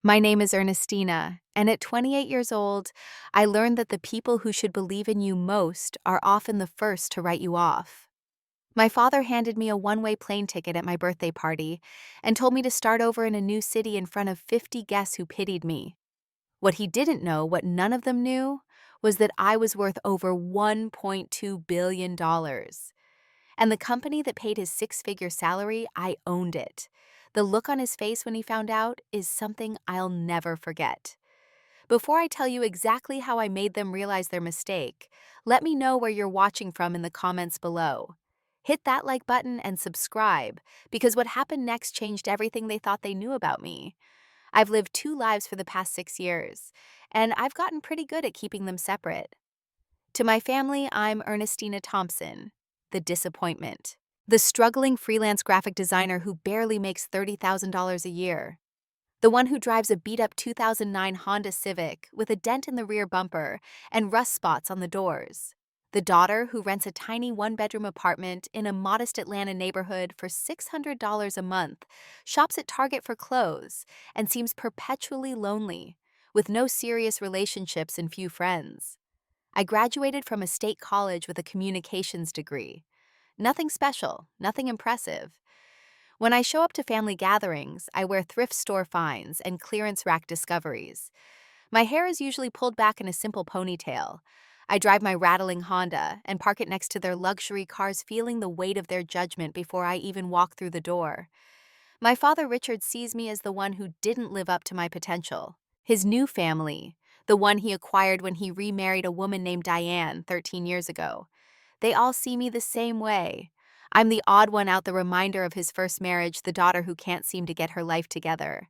My name is Ernestina, and at 28 years old, I learned that the people who should believe in you most are often the first to write you off. My father handed me a one-way plane ticket at my birthday party and told me to start over in a new city in front of 50 guests who pitied me. What he didn't know, what none of them knew, was that I was worth over $1.2 billion. And the company that paid his six-figure salary, I owned it. The look on his face when he found out is something I'll never forget. Before I tell you exactly how I made them realize their mistake, let me know where you're watching from in the comments below. Hit that like button and subscribe, because what happened next changed everything they thought they knew about me. I've lived two lives for the past 6 years, and I've gotten pretty good at keeping them separate. To my family, I'm Ernestina Thompson, the disappointment. The struggling freelance graphic designer who barely makes $30,000 a year. The one who drives a beat-up 2009 Honda Civic with a dent in the rear bumper and rust spots on the doors. The daughter who rents a tiny one-bedroom apartment in a modest Atlanta neighborhood for $600 a month, shops at Target for clothes, and seems perpetually lonely, with no serious relationships and few friends. I graduated from a state college with a communications degree. Nothing special, nothing impressive. When I show up to family gatherings, I wear thrift store finds and clearance rack discoveries. My hair is usually pulled back in a simple ponytail. I drive my rattling Honda and park it next to their luxury cars, feeling the weight of their judgment before I even walk through the door. My father Richard sees me as the one who didn't live up to my potential. His new family, the one he acquired when he remarried a woman named Diane 13 years ago. They all see me the same way. I'm the odd one out, the reminder of his first marriage, the daughter who can't seem to get her life together.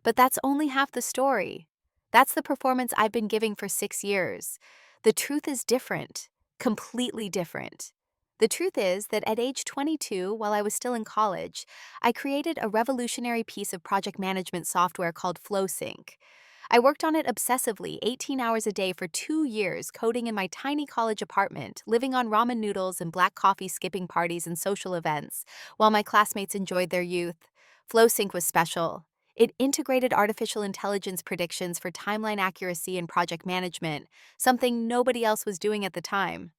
But that's only half the story. That's the performance I've been giving for 6 years. The truth is different, completely different. The truth is that at age 22, while I was still in college, I created a revolutionary piece of project management software called FlowSync. I worked on it obsessively, 18 hours a day for 2 years, coding in my tiny college apartment, living on ramen noodles and black coffee, skipping parties and social events, while my classmates enjoyed their youth. FlowSync was special. It integrated artificial intelligence predictions for timeline accuracy and project management, something nobody else was doing at the time.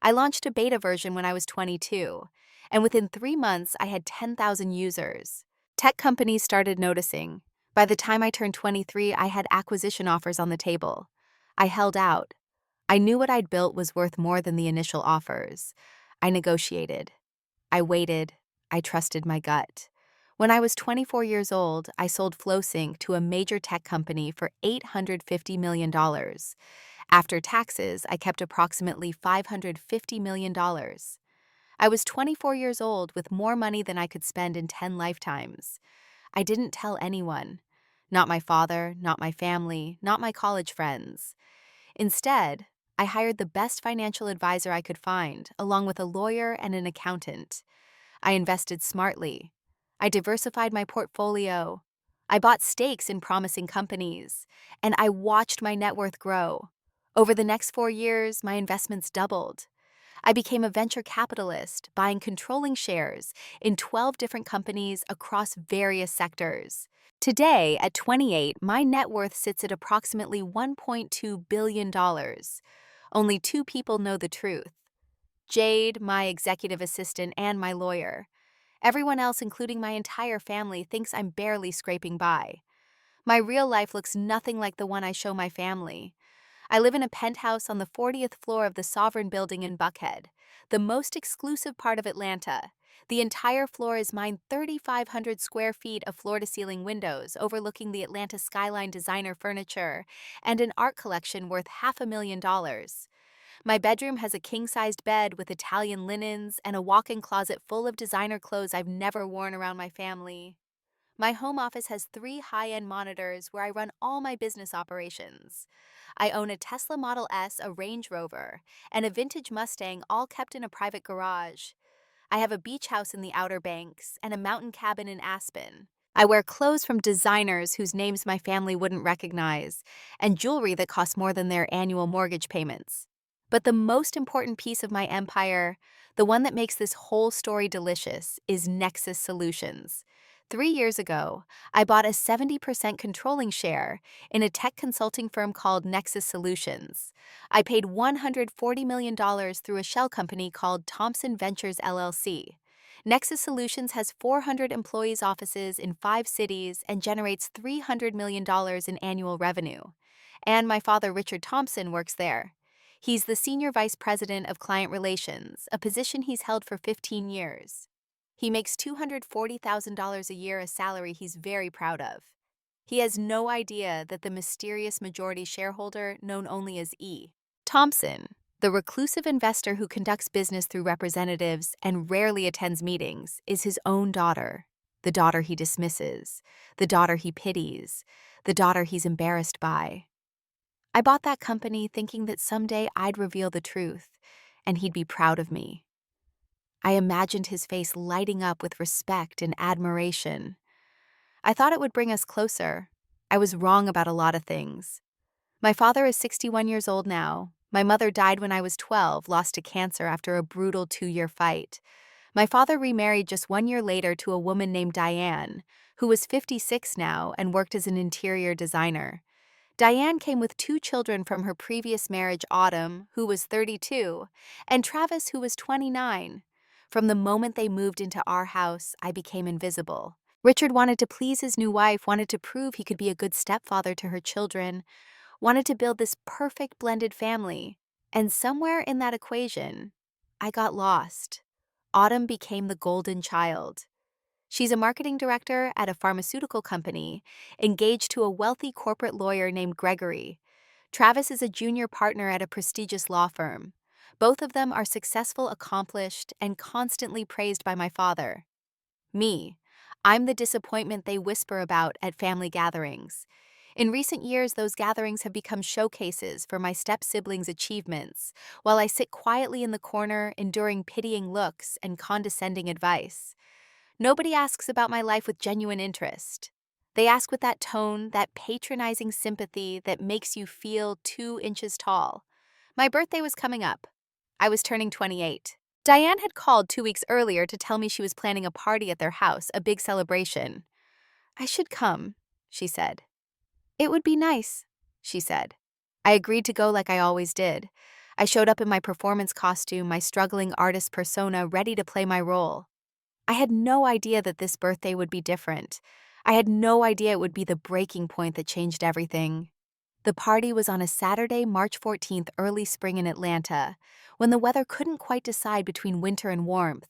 I launched a beta version when I was 22, and within 3 months, I had 10,000 users. Tech companies started noticing. By the time I turned 23, I had acquisition offers on the table. I held out. I knew what I'd built was worth more than the initial offers. I negotiated. I waited. I trusted my gut. When I was 24 years old, I sold FlowSync to a major tech company for $850 million. After taxes, I kept approximately $550 million. I was 24 years old with more money than I could spend in 10 lifetimes. I didn't tell anyone. Not my father, not my family, not my college friends. Instead, I hired the best financial advisor I could find, along with a lawyer and an accountant. I invested smartly. I diversified my portfolio. I bought stakes in promising companies, and I watched my net worth grow. Over the next 4 years, my investments doubled. I became a venture capitalist, buying controlling shares in 12 different companies across various sectors. Today, at 28, my net worth sits at approximately $1.2 billion. Only two people know the truth: Jade, my executive assistant, and my lawyer. Everyone else, including my entire family, thinks I'm barely scraping by. My real life looks nothing like the one I show my family. I live in a penthouse on the 40th floor of the Sovereign Building in Buckhead, the most exclusive part of Atlanta. The entire floor is mine, 3,500 square feet of floor-to-ceiling windows overlooking the Atlanta skyline, designer furniture, and an art collection worth $500,000. My bedroom has a king-sized bed with Italian linens and a walk-in closet full of designer clothes I've never worn around my family. My home office has 3 high-end monitors where I run all my business operations. I own a Tesla Model S, a Range Rover, and a vintage Mustang, all kept in a private garage. I have a beach house in the Outer Banks and a mountain cabin in Aspen. I wear clothes from designers whose names my family wouldn't recognize, and jewelry that costs more than their annual mortgage payments. But the most important piece of my empire, the one that makes this whole story delicious, is Nexus Solutions. 3 years ago, I bought a 70% controlling share in a tech consulting firm called Nexus Solutions. I paid $140 million through a shell company called Thompson Ventures LLC. Nexus Solutions has 400 employees' offices in 5 cities and generates $300 million in annual revenue. And my father, Richard Thompson, works there. He's the Senior Vice President of Client Relations, a position he's held for 15 years. He makes $240,000 a year, a salary he's very proud of. He has no idea that the mysterious majority shareholder, known only as E. Thompson, the reclusive investor who conducts business through representatives and rarely attends meetings, is his own daughter. The daughter he dismisses, the daughter he pities, the daughter he's embarrassed by. I bought that company thinking that someday I'd reveal the truth, and he'd be proud of me. I imagined his face lighting up with respect and admiration. I thought it would bring us closer. I was wrong about a lot of things. My father is 61 years old now. My mother died when I was 12, lost to cancer after a brutal 2-year fight. My father remarried just 1 year later to a woman named Diane, who was 56 now and worked as an interior designer. Diane came with 2 children from her previous marriage, Autumn, who was 32, and Travis, who was 29. From the moment they moved into our house, I became invisible. Richard wanted to please his new wife, wanted to prove he could be a good stepfather to her children, wanted to build this perfect blended family. And somewhere in that equation, I got lost. Autumn became the golden child. She's a marketing director at a pharmaceutical company, engaged to a wealthy corporate lawyer named Gregory. Travis is a junior partner at a prestigious law firm. Both of them are successful, accomplished, and constantly praised by my father. Me, I'm the disappointment they whisper about at family gatherings. In recent years, those gatherings have become showcases for my step-siblings' achievements, while I sit quietly in the corner, enduring pitying looks and condescending advice. Nobody asks about my life with genuine interest. They ask with that tone, that patronizing sympathy that makes you feel 2 inches tall. My birthday was coming up. I was turning 28. Diane had called 2 weeks earlier to tell me she was planning a party at their house, a big celebration. I should come, she said. It would be nice, she said. I agreed to go like I always did. I showed up in my performance costume, my struggling artist persona, ready to play my role. I had no idea that this birthday would be different. I had no idea it would be the breaking point that changed everything. The party was on a Saturday, March 14th, early spring in Atlanta, when the weather couldn't quite decide between winter and warmth.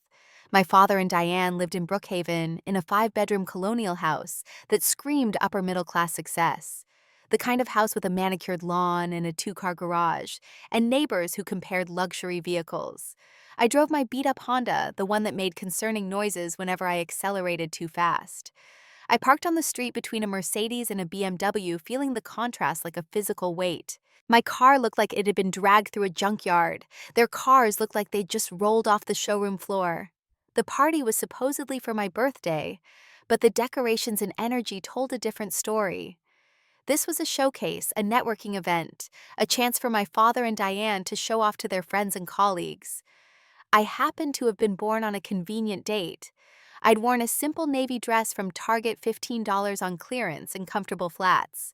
My father and Diane lived in Brookhaven in a 5-bedroom colonial house that screamed upper-middle-class success. The kind of house with a manicured lawn and a 2-car garage, and neighbors who compared luxury vehicles. I drove my beat-up Honda, the one that made concerning noises whenever I accelerated too fast. I parked on the street between a Mercedes and a BMW, feeling the contrast like a physical weight. My car looked like it had been dragged through a junkyard. Their cars looked like they'd just rolled off the showroom floor. The party was supposedly for my birthday, but the decorations and energy told a different story. This was a showcase, a networking event, a chance for my father and Diane to show off to their friends and colleagues. I happened to have been born on a convenient date. I'd worn a simple navy dress from Target, $15 on clearance, and comfortable flats.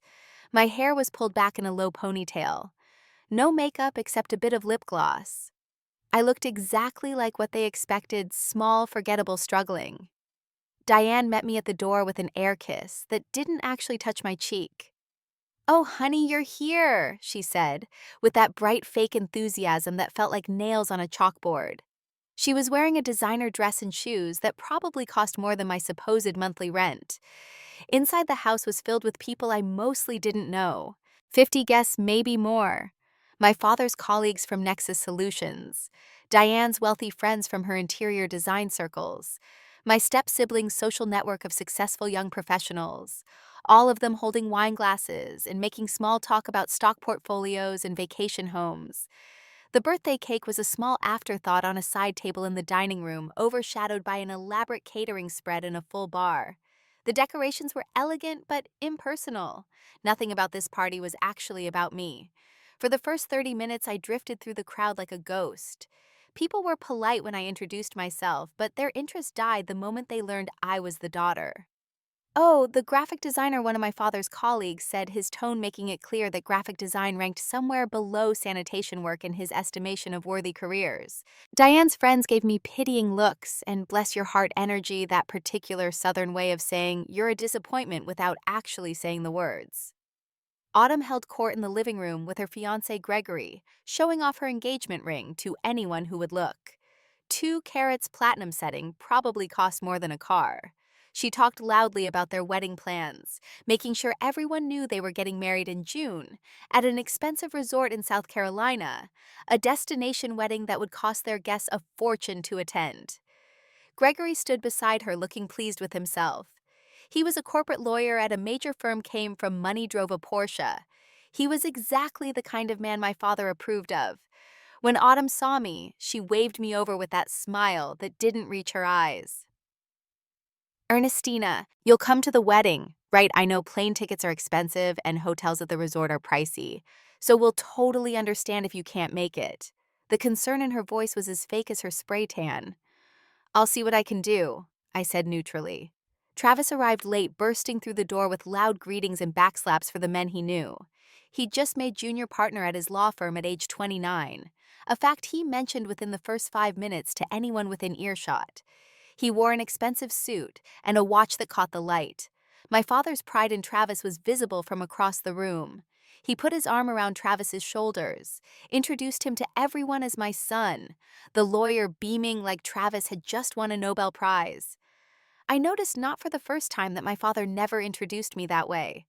My hair was pulled back in a low ponytail. No makeup except a bit of lip gloss. I looked exactly like what they expected, small, forgettable, struggling. Diane met me at the door with an air kiss that didn't actually touch my cheek. "Oh, honey, you're here," she said, with that bright fake enthusiasm that felt like nails on a chalkboard. She was wearing a designer dress and shoes that probably cost more than my supposed monthly rent. Inside the house was filled with people I mostly didn't know. 50 guests, maybe more. My father's colleagues from Nexus Solutions. Diane's wealthy friends from her interior design circles. My step-siblings' social network of successful young professionals. All of them holding wine glasses and making small talk about stock portfolios and vacation homes. The birthday cake was a small afterthought on a side table in the dining room, overshadowed by an elaborate catering spread and a full bar. The decorations were elegant but impersonal. Nothing about this party was actually about me. For the first 30 minutes, I drifted through the crowd like a ghost. People were polite when I introduced myself, but their interest died the moment they learned I was the daughter. Oh, the graphic designer, one of my father's colleagues, said his tone making it clear that graphic design ranked somewhere below sanitation work in his estimation of worthy careers. Diane's friends gave me pitying looks and bless your heart energy, that particular southern way of saying you're a disappointment without actually saying the words. Autumn held court in the living room with her fiancé Gregory, showing off her engagement ring to anyone who would look. 2 carats platinum setting probably cost more than a car. She talked loudly about their wedding plans, making sure everyone knew they were getting married in June at an expensive resort in South Carolina, a destination wedding that would cost their guests a fortune to attend. Gregory stood beside her looking pleased with himself. He was a corporate lawyer at a major firm, came from money drove a Porsche. He was exactly the kind of man my father approved of. When Autumn saw me, she waved me over with that smile that didn't reach her eyes. Ernestina, you'll come to the wedding, right? I know plane tickets are expensive and hotels at the resort are pricey, so we'll totally understand if you can't make it. The concern in her voice was as fake as her spray tan. I'll see what I can do, I said neutrally. Travis arrived late, bursting through the door with loud greetings and backslaps for the men he knew. He'd just made junior partner at his law firm at age 29, a fact he mentioned within the first 5 minutes to anyone within earshot. He wore an expensive suit and a watch that caught the light. My father's pride in Travis was visible from across the room. He put his arm around Travis's shoulders, introduced him to everyone as my son, the lawyer beaming like Travis had just won a Nobel Prize. I noticed not for the first time that my father never introduced me that way.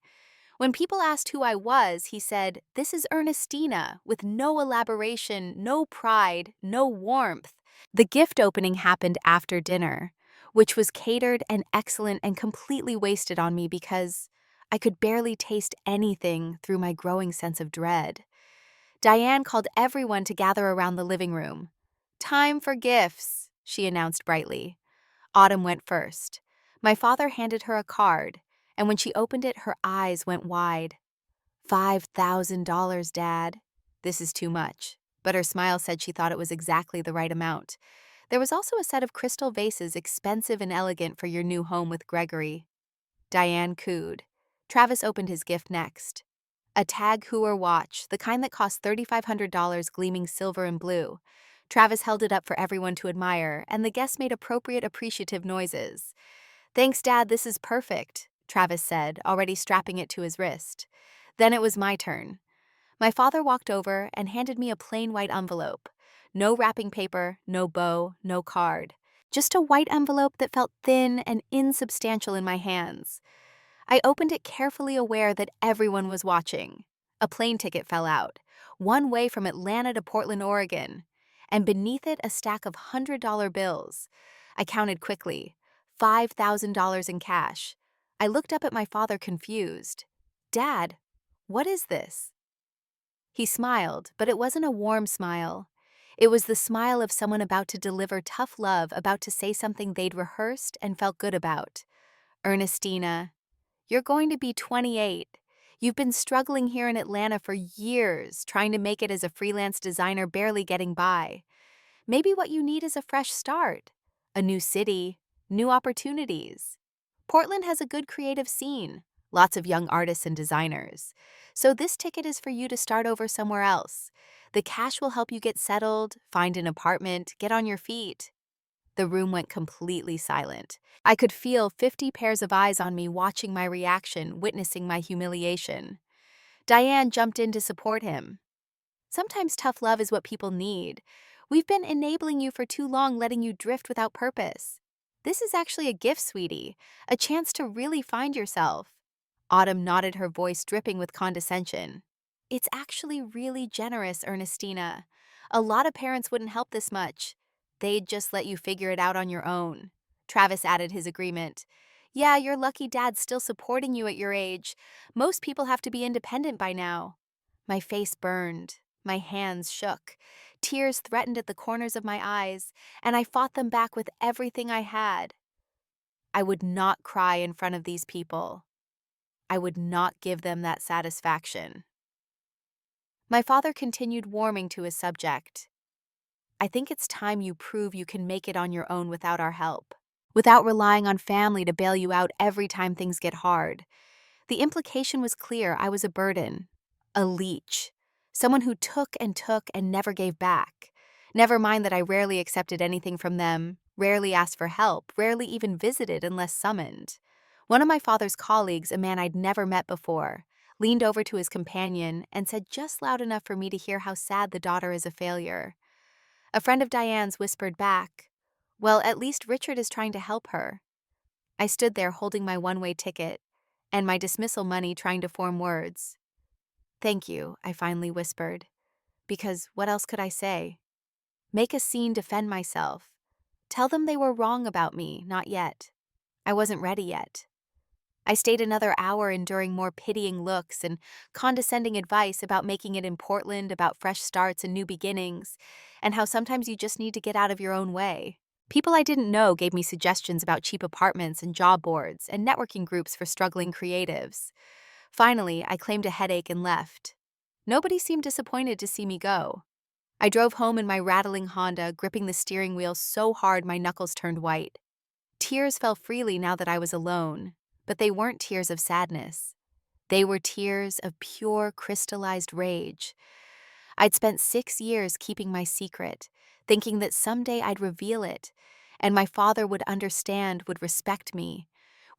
When people asked who I was, he said, "This is Ernestina," with no elaboration, no pride, no warmth. The gift opening happened after dinner, which was catered and excellent and completely wasted on me because I could barely taste anything through my growing sense of dread. Diane called everyone to gather around the living room. "Time for gifts," she announced brightly. Autumn went first. My father handed her a card, and when she opened it, her eyes went wide. $5,000, Dad. This is too much. But her smile said she thought it was exactly the right amount. There was also a set of crystal vases, expensive and elegant for your new home with Gregory. Diane cooed. Travis opened his gift next. A Tag Heuer watch, the kind that cost $3,500, gleaming silver and blue. Travis held it up for everyone to admire, and the guests made appropriate appreciative noises. "Thanks, Dad, this is perfect," Travis said, already strapping it to his wrist. Then it was my turn. My father walked over and handed me a plain white envelope. No wrapping paper, no bow, no card. Just a white envelope that felt thin and insubstantial in my hands. I opened it carefully, aware that everyone was watching. A plane ticket fell out, one way from Atlanta to Portland, Oregon, and beneath it a stack of $100 bills. I counted quickly, $5,000 in cash. I looked up at my father, confused. "Dad, what is this?" He smiled, but it wasn't a warm smile. It was the smile of someone about to deliver tough love, about to say something they'd rehearsed and felt good about. "Ernestina, you're going to be 28. You've been struggling here in Atlanta for years, trying to make it as a freelance designer, barely getting by. Maybe what you need is a fresh start, a new city, new opportunities. Portland has a good creative scene, lots of young artists and designers. So this ticket is for you to start over somewhere else. The cash will help you get settled, find an apartment, get on your feet." The room went completely silent. I could feel 50 pairs of eyes on me, watching my reaction, witnessing my humiliation. Diane jumped in to support him. "Sometimes tough love is what people need. We've been enabling you for too long, letting you drift without purpose. This is actually a gift, sweetie, a chance to really find yourself." Autumn nodded, her voice dripping with condescension. "It's actually really generous, Ernestina. A lot of parents wouldn't help this much. They'd just let you figure it out on your own." Travis added his agreement. "Yeah, you're lucky Dad's still supporting you at your age. Most people have to be independent by now." My face burned. My hands shook. Tears threatened at the corners of my eyes, and I fought them back with everything I had. I would not cry in front of these people. I would not give them that satisfaction. My father continued, warming to his subject. "I think it's time you prove you can make it on your own without our help. without relying on family to bail you out every time things get hard. The implication was clear. I was a burden, a leech, someone who took and never gave back. Never mind that I rarely accepted anything from them, rarely asked for help, rarely even visited unless summoned. One of my father's colleagues, a man I'd never met before, leaned over to his companion and said just loud enough for me to hear how sad the daughter is a failure. A friend of Diane's whispered back, "Well, at least Richard is trying to help her." I stood there holding my one-way ticket and my dismissal money trying to form words. "Thank you," I finally whispered, because what else could I say? Make a scene, defend myself. Tell them they were wrong about me, not yet. I wasn't ready yet. I stayed another hour enduring more pitying looks and condescending advice about making it in Portland, about fresh starts and new beginnings, and how sometimes you just need to get out of your own way. People I didn't know gave me suggestions about cheap apartments and job boards and networking groups for struggling creatives. Finally, I claimed a headache and left. Nobody seemed disappointed to see me go. I drove home in my rattling Honda, gripping the steering wheel so hard my knuckles turned white. Tears fell freely now that I was alone, but they weren't tears of sadness. They were tears of pure, crystallized rage. I'd spent 6 years keeping my secret, thinking that someday I'd reveal it, and my father would understand, would respect me,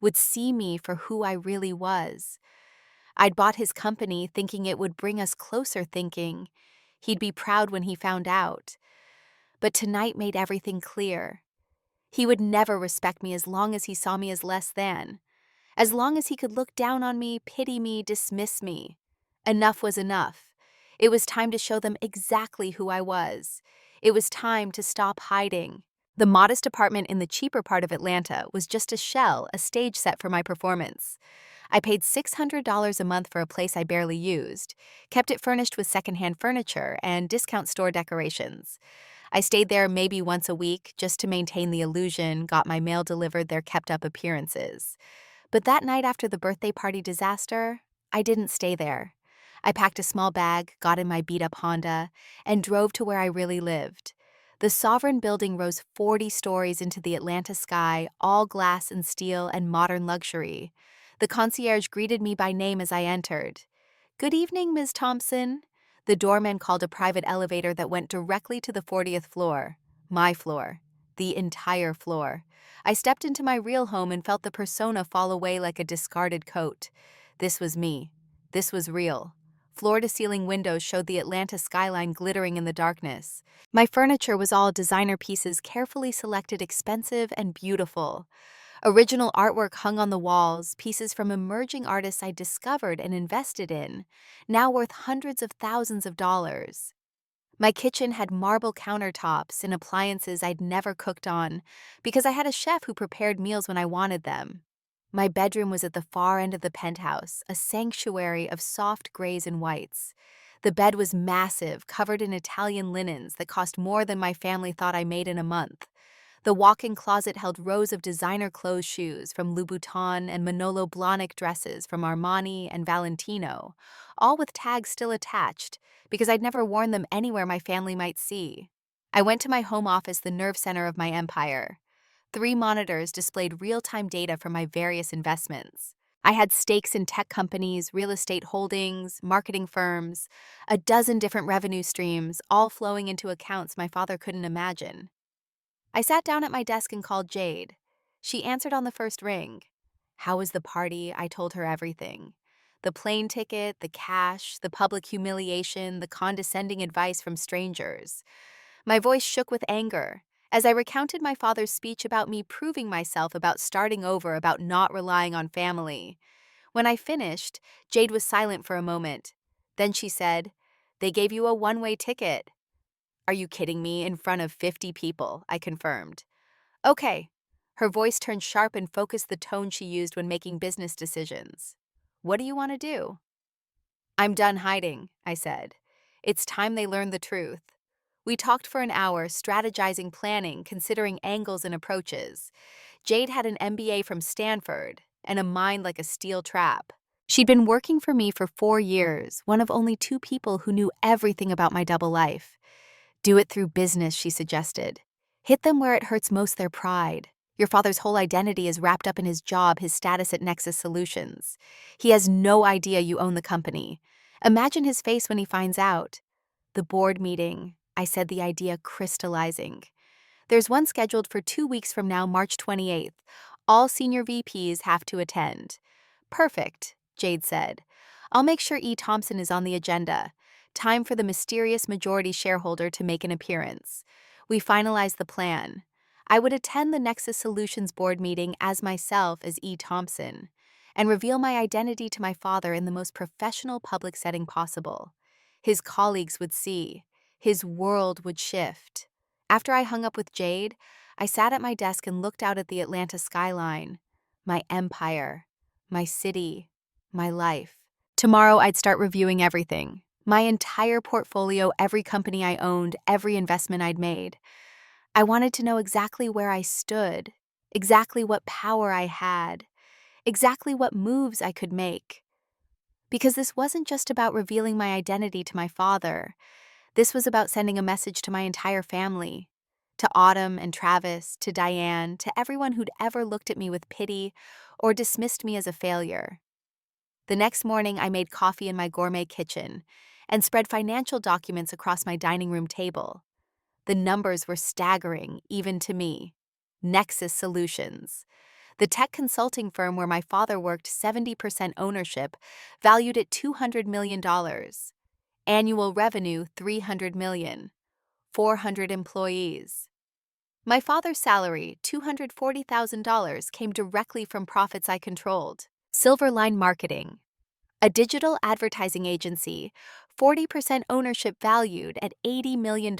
would see me for who I really was. I'd bought his company thinking it would bring us closer, thinking he'd be proud when he found out. But tonight made everything clear. He would never respect me as long as he saw me as less than. As long as he could look down on me, pity me, dismiss me. Enough was enough. It was time to show them exactly who I was. It was time to stop hiding. The modest apartment in the cheaper part of Atlanta was just a shell, a stage set for my performance. I paid $600 a month for a place I barely used, kept it furnished with secondhand furniture and discount store decorations. I stayed there maybe once a week just to maintain the illusion, got my mail delivered, their kept-up appearances. But that night after the birthday party disaster, I didn't stay there. I packed a small bag, got in my beat-up Honda, and drove to where I really lived. The Sovereign building rose 40 stories into the Atlanta sky, all glass and steel and modern luxury. The concierge greeted me by name as I entered. "Good evening, Ms. Thompson." The doorman called a private elevator that went directly to the 40th floor. My floor. The entire floor. I stepped into my real home and felt the persona fall away like a discarded coat. This was me. This was real. Floor-to-ceiling windows showed the Atlanta skyline glittering in the darkness. My furniture was all designer pieces, carefully selected, expensive and beautiful. Original artwork hung on the walls, pieces from emerging artists I discovered and invested in, now worth hundreds of thousands of dollars. My kitchen had marble countertops and appliances I'd never cooked on, because I had a chef who prepared meals when I wanted them. My bedroom was at the far end of the penthouse, a sanctuary of soft grays and whites. The bed was massive, covered in Italian linens that cost more than my family thought I made in a month. The walk-in closet held rows of designer clothes shoes from Louboutin and Manolo Blahnik dresses from Armani and Valentino, all with tags still attached, because I'd never worn them anywhere my family might see. I went to my home office, the nerve center of my empire. 3 monitors displayed real-time data from my various investments. I had stakes in tech companies, real estate holdings, marketing firms, a dozen different revenue streams, all flowing into accounts my father couldn't imagine. I sat down at my desk and called Jade. She answered on the first ring. How was the party? I told her everything. The plane ticket, the cash, the public humiliation, the condescending advice from strangers. My voice shook with anger as I recounted my father's speech about me proving myself, about starting over, about not relying on family. When I finished, Jade was silent for a moment. Then she said, "They gave you a one-way ticket." "Are you kidding me? In front of 50 people, I confirmed. "Okay." Her voice turned sharp and focused, the tone she used when making business decisions. "What do you want to do?" "I'm done hiding," I said. "It's time they learned the truth." We talked for an hour, strategizing, planning, considering angles and approaches. Jade had an MBA from Stanford and a mind like a steel trap. She'd been working for me for 4 years, one of only 2 people who knew everything about my double life. "Do it through business," she suggested. "Hit them where it hurts most, their pride. Your father's whole identity is wrapped up in his job, his status at Nexus Solutions. He has no idea you own the company. Imagine his face when he finds out. The board meeting, I said, the idea crystallizing. There's one scheduled for 2 weeks from now, March 28th. All senior VPs have to attend. Perfect, Jade said. I'll make sure E. Thompson is on the agenda. Time for the mysterious majority shareholder to make an appearance. We finalized the plan. I would attend the Nexus Solutions board meeting as myself as E. Thompson and reveal my identity to my father in the most professional public setting possible. His colleagues would see. His world would shift. After I hung up with Jade, I sat at my desk and looked out at the Atlanta skyline. My empire, my city, my life. Tomorrow I'd start reviewing everything. My entire portfolio, every company I owned, every investment I'd made. I wanted to know exactly where I stood, exactly what power I had, exactly what moves I could make. Because this wasn't just about revealing my identity to my father. This was about sending a message to my entire family, to Autumn and Travis, to Diane, to everyone who'd ever looked at me with pity or dismissed me as a failure. The next morning, I made coffee in my gourmet kitchen and spread financial documents across my dining room table. The numbers were staggering, even to me. Nexus Solutions, the tech consulting firm where my father worked, 70% ownership, valued at $200 million. Annual revenue, $300 million. 400 employees. My father's salary, $240,000, came directly from profits I controlled. Silverline Marketing, a digital advertising agency, 40% ownership valued at $80 million.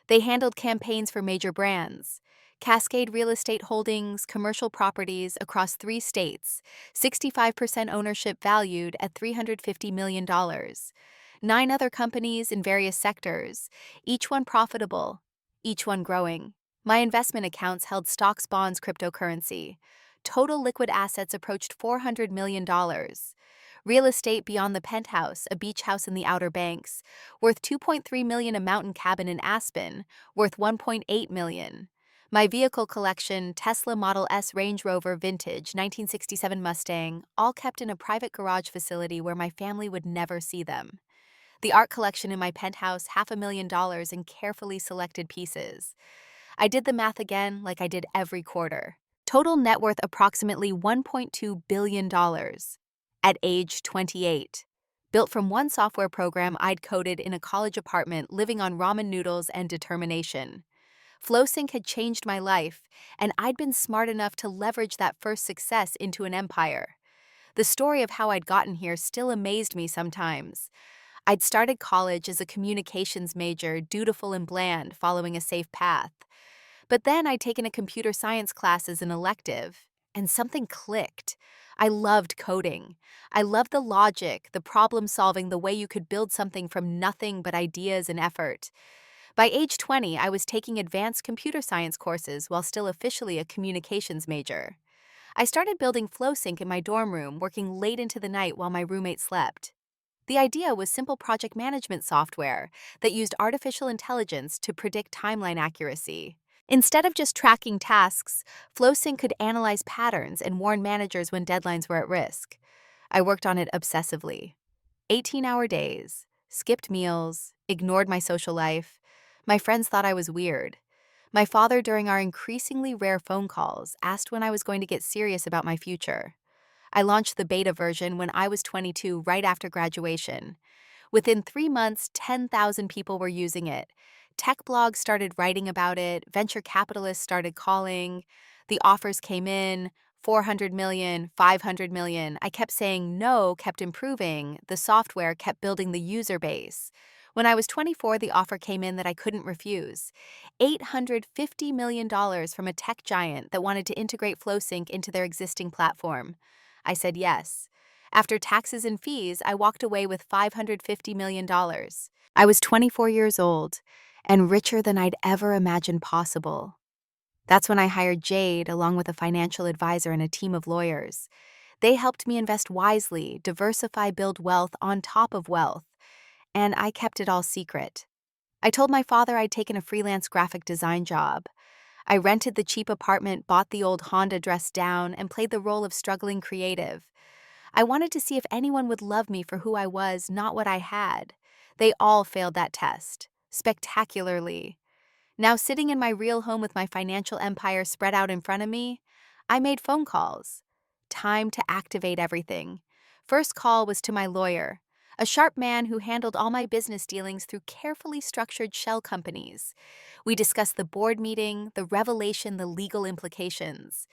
They handled campaigns for major brands. Cascade Real Estate Holdings, commercial properties across 3 states, 65% ownership valued at $350 million. 9 other companies in various sectors, each one profitable, each one growing. My investment accounts held stocks, bonds, cryptocurrency. Total liquid assets approached $400 million. Real estate beyond the penthouse, a beach house in the Outer Banks, worth $2.3 million, a mountain cabin in Aspen, worth $1.8 million. My vehicle collection, Tesla Model S, Range Rover Vintage, 1967 Mustang, all kept in a private garage facility where my family would never see them. The art collection in my penthouse, $500,000 in carefully selected pieces. I did the math again like I did every quarter. Total net worth approximately $1.2 billion. At age 28. Built from one software program I'd coded in a college apartment, living on ramen noodles and determination. FlowSync had changed my life, and I'd been smart enough to leverage that first success into an empire. The story of how I'd gotten here still amazed me sometimes. I'd started college as a communications major, dutiful and bland, following a safe path. But then I'd taken a computer science class as an elective, and something clicked. I loved coding. I loved the logic, the problem solving, the way you could build something from nothing but ideas and effort. By age 20, I was taking advanced computer science courses while still officially a communications major. I started building FlowSync in my dorm room, working late into the night while my roommate slept. The idea was simple project management software that used artificial intelligence to predict timeline accuracy. Instead of just tracking tasks, FlowSync could analyze patterns and warn managers when deadlines were at risk. I worked on it obsessively. 18-hour days, skipped meals, ignored my social life. My friends thought I was weird. My father, during our increasingly rare phone calls, asked when I was going to get serious about my future. I launched the beta version when I was 22, right after graduation. Within 3 months, 10,000 people were using it. Tech blogs started writing about it, venture capitalists started calling, the offers came in, 400 million, 500 million. I kept saying no, kept improving, the software kept building the user base. When I was 24, the offer came in that I couldn't refuse. $850 million from a tech giant that wanted to integrate FlowSync into their existing platform. I said yes. After taxes and fees, I walked away with $550 million. I was 24 years old and richer than I'd ever imagined possible. That's when I hired Jade along with a financial advisor and a team of lawyers. They helped me invest wisely, diversify, build wealth on top of wealth, and I kept it all secret. I told my father I'd taken a freelance graphic design job. I rented the cheap apartment, bought the old Honda dress down, and played the role of struggling creative. I wanted to see if anyone would love me for who I was, not what I had. They all failed that test, spectacularly. Now, sitting in my real home with my financial empire spread out in front of me, I made phone calls. Time to activate everything. First call was to my lawyer, a sharp man who handled all my business dealings through carefully structured shell companies. We discussed the board meeting, the revelation, the legal implications.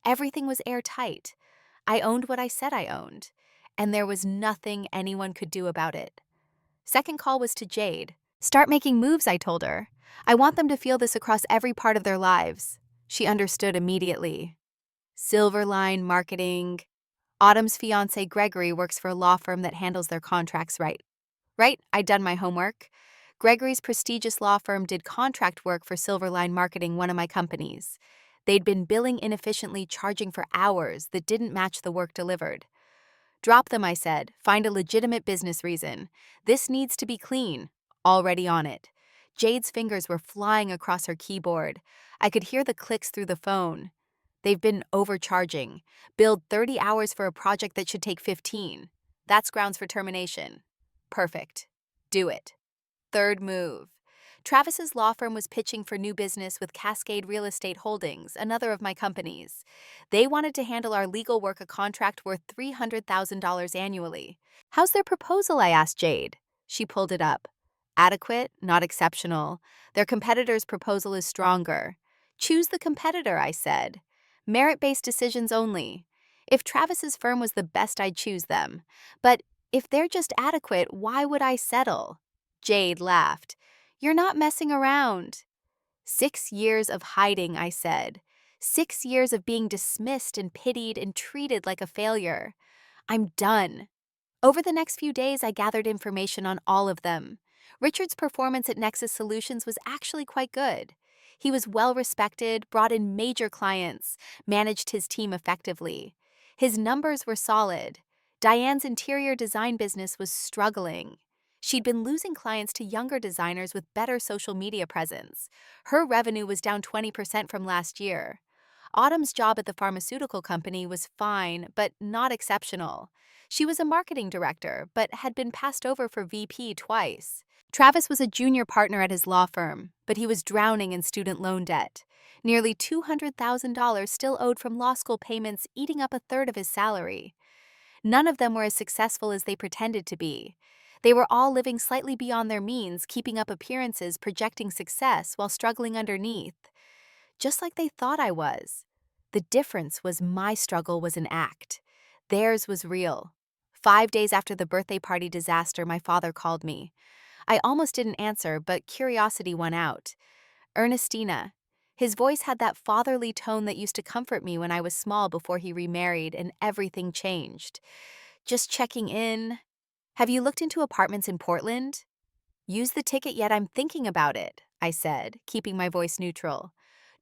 Everything was airtight. I owned what I said I owned, and there was nothing anyone could do about it. Second call was to Jade. Start making moves, I told her. I want them to feel this across every part of their lives. She understood immediately. Silverline Marketing. Autumn's fiance Gregory works for a law firm that handles their contracts right. Right? I'd done my homework. Gregory's prestigious law firm did contract work for Silverline Marketing, one of my companies. They'd been billing inefficiently, charging for hours that didn't match the work delivered. Drop them, I said. Find a legitimate business reason. This needs to be clean. Already on it. Jade's fingers were flying across her keyboard. I could hear the clicks through the phone. They've been overcharging. Billed 30 hours for a project that should take 15. That's grounds for termination. Perfect. Do it. Third move. Travis's law firm was pitching for new business with Cascade Real Estate Holdings, another of my companies. They wanted to handle our legal work, a contract worth $300,000 annually. How's their proposal? I asked Jade. She pulled it up. Adequate, not exceptional. Their competitor's proposal is stronger. Choose the competitor, I said. Merit-based decisions only. If Travis's firm was the best, I'd choose them. But if they're just adequate, why would I settle? Jade laughed. You're not messing around. 6 years of hiding, I said. 6 years of being dismissed and pitied and treated like a failure. I'm done. Over the next few days, I gathered information on all of them. Richard's performance at Nexus Solutions was actually quite good. He was well respected, brought in major clients, managed his team effectively. His numbers were solid. Diane's interior design business was struggling. She'd been losing clients to younger designers with better social media presence. Her revenue was down 20% from last year. Autumn's job at the pharmaceutical company was fine, but not exceptional. She was a marketing director, but had been passed over for VP twice. Travis was a junior partner at his law firm, but he was drowning in student loan debt. Nearly $200,000 still owed from law school payments, eating up a third of his salary. None of them were as successful as they pretended to be. They were all living slightly beyond their means, keeping up appearances, projecting success while struggling underneath. Just like they thought I was. The difference was my struggle was an act. Theirs was real. 5 days after the birthday party disaster, my father called me. I almost didn't answer, but curiosity won out. Ernestina. His voice had that fatherly tone that used to comfort me when I was small before he remarried and everything changed. Just checking in. Have you looked into apartments in Portland? Use the ticket yet? I'm thinking about it, I said, keeping my voice neutral.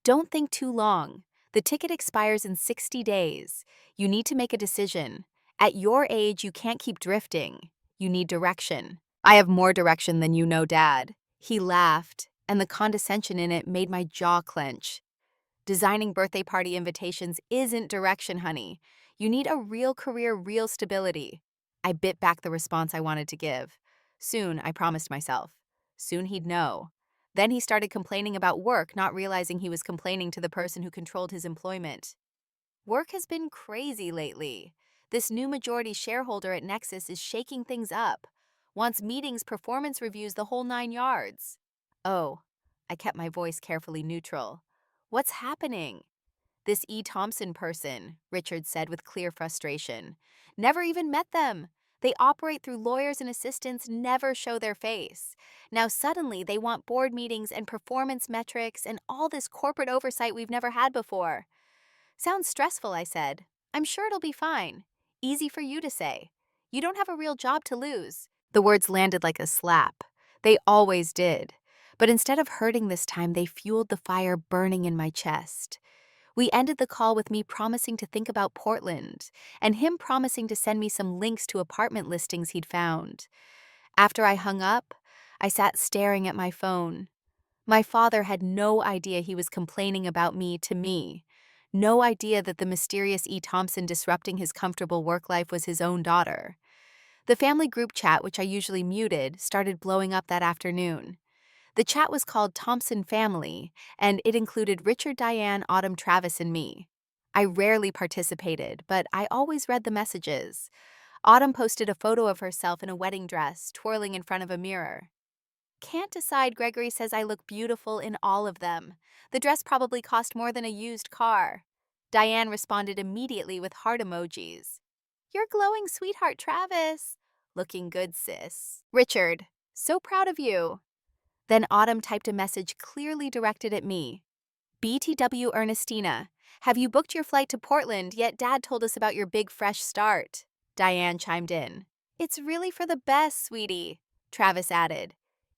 Don't think too long. The ticket expires in 60 days. You need to make a decision. At your age, you can't keep drifting. You need direction. I have more direction than you know, Dad. He laughed, and the condescension in it made my jaw clench. Designing birthday party invitations isn't direction, honey. You need a real career, real stability. I bit back the response I wanted to give. Soon, I promised myself. Soon he'd know. Then he started complaining about work, not realizing he was complaining to the person who controlled his employment. Work has been crazy lately. This new majority shareholder at Nexus is shaking things up. Wants meetings, performance reviews, the whole 9 yards. Oh, I kept my voice carefully neutral. What's happening? This E. Thompson person, Richard said with clear frustration. Never even met them. They operate through lawyers and assistants, never show their face. Now suddenly they want board meetings and performance metrics and all this corporate oversight we've never had before. Sounds stressful, I said. I'm sure it'll be fine. Easy for you to say. You don't have a real job to lose. The words landed like a slap. They always did. But instead of hurting this time, they fueled the fire burning in my chest. We ended the call with me promising to think about Portland, and him promising to send me some links to apartment listings he'd found. After I hung up, I sat staring at my phone. My father had no idea he was complaining about me to me. No idea that the mysterious E. Thompson disrupting his comfortable work life was his own daughter. The family group chat, which I usually muted, started blowing up that afternoon. The chat was called Thompson Family, and it included Richard, Diane, Autumn, Travis, and me. I rarely participated, but I always read the messages. Autumn posted a photo of herself in a wedding dress, twirling in front of a mirror. Can't decide, Gregory says I look beautiful in all of them. The dress probably cost more than a used car. Diane responded immediately with heart emojis. You're glowing, sweetheart, Travis. Looking good, sis. Richard, so proud of you. Then Autumn typed a message clearly directed at me. BTW Ernestina, have you booked your flight to Portland, yet Dad told us about your big fresh start? Diane chimed in. It's really for the best, sweetie. Travis added.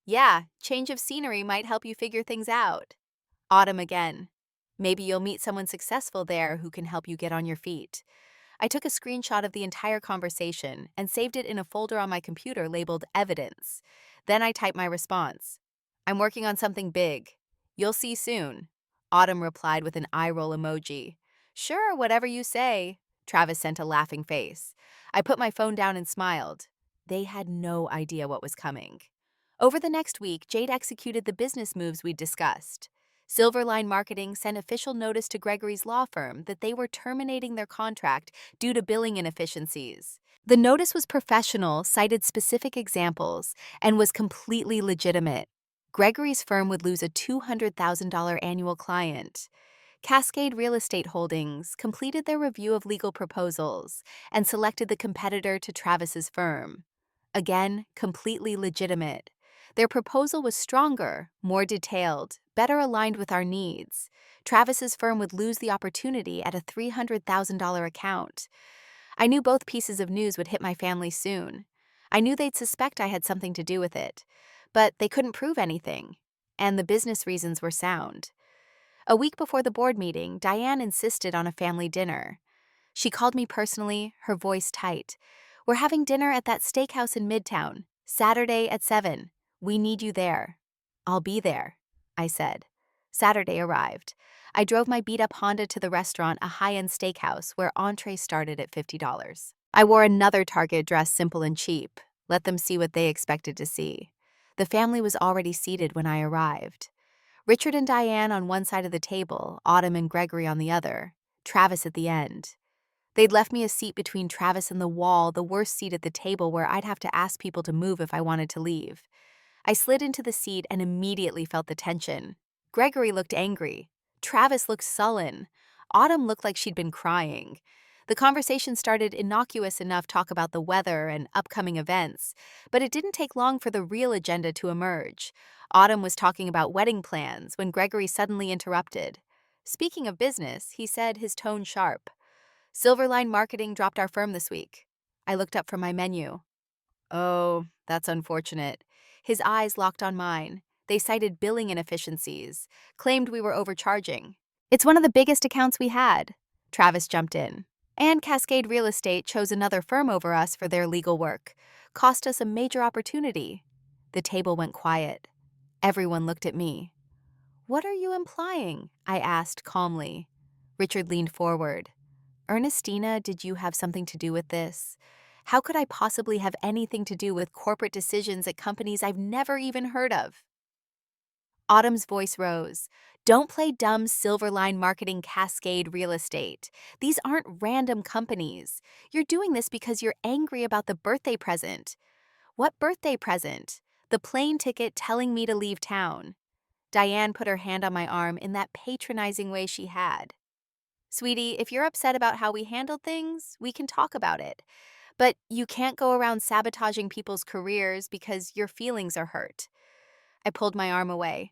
Yeah, change of scenery might help you figure things out. Autumn again. Maybe you'll meet someone successful there who can help you get on your feet. I took a screenshot of the entire conversation and saved it in a folder on my computer labeled Evidence. Then I typed my response. I'm working on something big. You'll see soon. Autumn replied with an eye roll emoji. Sure, whatever you say. Travis sent a laughing face. I put my phone down and smiled. They had no idea what was coming. Over the next week, Jade executed the business moves we'd discussed. Silverline Marketing sent official notice to Gregory's law firm that they were terminating their contract due to billing inefficiencies. The notice was professional, cited specific examples, and was completely legitimate. Gregory's firm would lose a $200,000 annual client. Cascade Real Estate Holdings completed their review of legal proposals and selected the competitor to Travis's firm. Again, completely legitimate. Their proposal was stronger, more detailed, better aligned with our needs. Travis's firm would lose the opportunity at a $300,000 account. I knew both pieces of news would hit my family soon. I knew they'd suspect I had something to do with it, but they couldn't prove anything, and the business reasons were sound. A week before the board meeting, Diane insisted on a family dinner. She called me personally, her voice tight. We're having dinner at that steakhouse in Midtown, Saturday at 7. We need you there. I'll be there, I said. Saturday arrived. I drove my beat-up Honda to the restaurant, a high-end steakhouse where entrees started at $50. I wore another Target dress, simple and cheap. Let them see what they expected to see. The family was already seated when I arrived. Richard and Diane on one side of the table, Autumn and Gregory on the other, Travis at the end. They'd left me a seat between Travis and the wall, the worst seat at the table where I'd have to ask people to move if I wanted to leave. I slid into the seat and immediately felt the tension. Gregory looked angry. Travis looked sullen. Autumn looked like she'd been crying. The conversation started innocuous enough talk about the weather and upcoming events, but it didn't take long for the real agenda to emerge. Autumn was talking about wedding plans when Gregory suddenly interrupted. Speaking of business, he said, his tone sharp. Silverline Marketing dropped our firm this week. I looked up from my menu. Oh, that's unfortunate. His eyes locked on mine. They cited billing inefficiencies, claimed we were overcharging. It's one of the biggest accounts we had. Travis jumped in. And Cascade Real Estate chose another firm over us for their legal work. Cost us a major opportunity. The table went quiet. Everyone looked at me. What are you implying? I asked calmly. Richard leaned forward. Ernestina, did you have something to do with this? How could I possibly have anything to do with corporate decisions at companies I've never even heard of? Autumn's voice rose. Don't play dumb, Silverline Marketing, Cascade Real Estate. These aren't random companies. You're doing this because you're angry about the birthday present. What birthday present? The plane ticket telling me to leave town. Diane put her hand on my arm in that patronizing way she had. Sweetie, if you're upset about how we handled things, we can talk about it. But you can't go around sabotaging people's careers because your feelings are hurt. I pulled my arm away.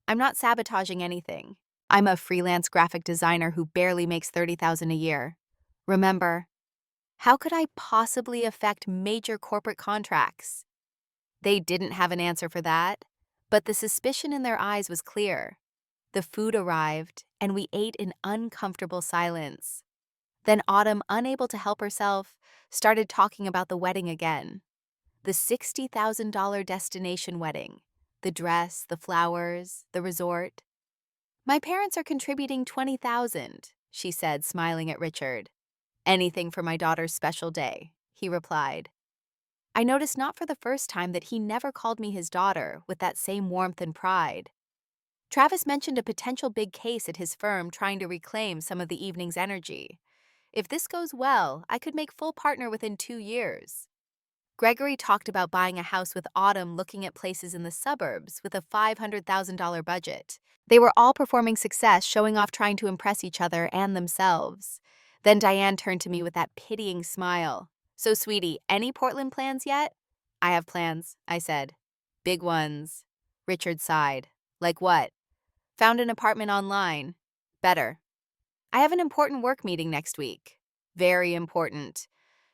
I'm not sabotaging anything. I'm a freelance graphic designer who barely makes $30,000 a year. Remember, how could I possibly affect major corporate contracts? They didn't have an answer for that, but the suspicion in their eyes was clear. The food arrived, and we ate in uncomfortable silence. Then Autumn, unable to help herself, started talking about the wedding again. The $60,000 destination wedding. The dress, the flowers, the resort. My parents are contributing 20,000, she said, smiling at Richard. Anything for my daughter's special day, he replied. I noticed not for the first time that he never called me his daughter with that same warmth and pride. Travis mentioned a potential big case at his firm trying to reclaim some of the evening's energy. If this goes well, I could make full partner within 2 years. Gregory talked about buying a house with Autumn looking at places in the suburbs with a $500,000 budget. They were all performing success, showing off trying to impress each other and themselves. Then Diane turned to me with that pitying smile. So, sweetie, any Portland plans yet? I have plans, I said. Big ones. Richard sighed. Like what? Found an apartment online. Better. I have an important work meeting next week. Very important.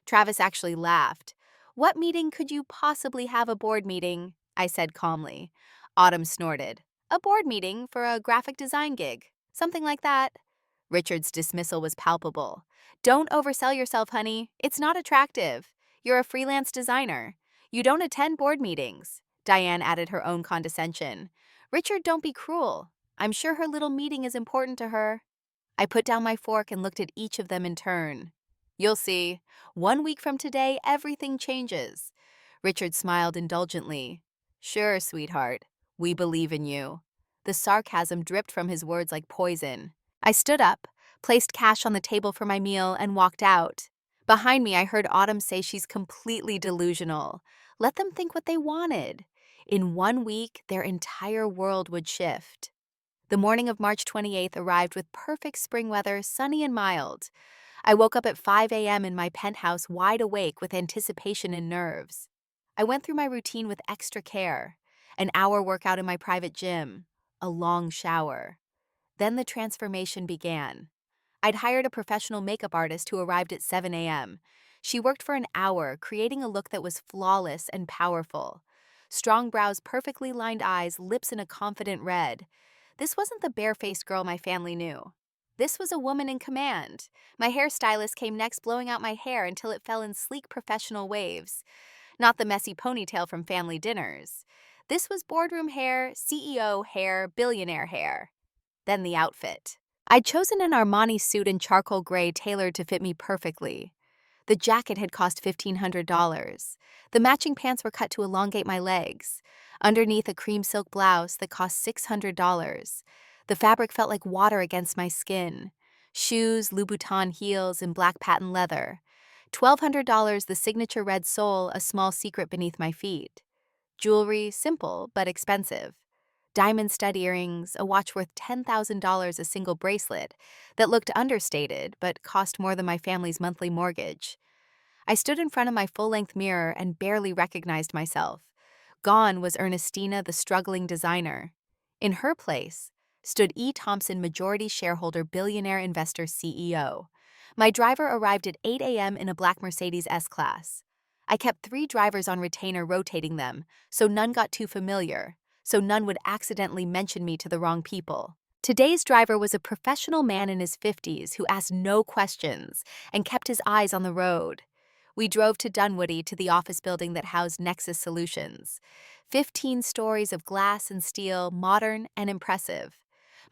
Travis actually laughed. What meeting could you possibly have? A board meeting? I said calmly. Autumn snorted. A board meeting for a graphic design gig. Something like that. Richard's dismissal was palpable. Don't oversell yourself, honey. It's not attractive. You're a freelance designer. You don't attend board meetings. Diane added her own condescension. Richard, don't be cruel. I'm sure her little meeting is important to her. I put down my fork and looked at each of them in turn. You'll see. 1 week from today, everything changes. Richard smiled indulgently. Sure, sweetheart. We believe in you. The sarcasm dripped from his words like poison. I stood up, placed cash on the table for my meal, and walked out. Behind me, I heard Autumn say she's completely delusional. Let them think what they wanted. In 1 week, their entire world would shift. The morning of March 28th arrived with perfect spring weather, sunny and mild. I woke up at 5 a.m. in my penthouse, wide awake with anticipation and nerves. I went through my routine with extra care. An hour workout in my private gym. A long shower. Then the transformation began. I'd hired a professional makeup artist who arrived at 7 a.m. She worked for an hour, creating a look that was flawless and powerful. Strong brows, perfectly lined eyes, lips in a confident red. This wasn't the barefaced girl my family knew. This was a woman in command. My hairstylist came next, blowing out my hair until it fell in sleek professional waves. Not the messy ponytail from family dinners. This was boardroom hair, CEO hair, billionaire hair. Then the outfit. I'd chosen an Armani suit in charcoal gray tailored to fit me perfectly. The jacket had cost $1,500. The matching pants were cut to elongate my legs. Underneath, a cream silk blouse that cost $600. The fabric felt like water against my skin. Shoes, Louboutin heels, and black patent leather. $1,200, the signature red sole, a small secret beneath my feet. Jewelry, simple but expensive. Diamond stud earrings, a watch worth $10,000, a single bracelet that looked understated but cost more than my family's monthly mortgage. I stood in front of my full-length mirror and barely recognized myself. Gone was Ernestina, the struggling designer. In her place stood E. Thompson, majority shareholder, billionaire investor, CEO. My driver arrived at 8 a.m. in a black Mercedes S-Class. I kept 3 drivers on retainer, rotating them, so none got too familiar, so none would accidentally mention me to the wrong people. Today's driver was a professional man in his 50s who asked no questions and kept his eyes on the road. We drove to Dunwoody, to the office building that housed Nexus Solutions. 15 stories of glass and steel, modern and impressive.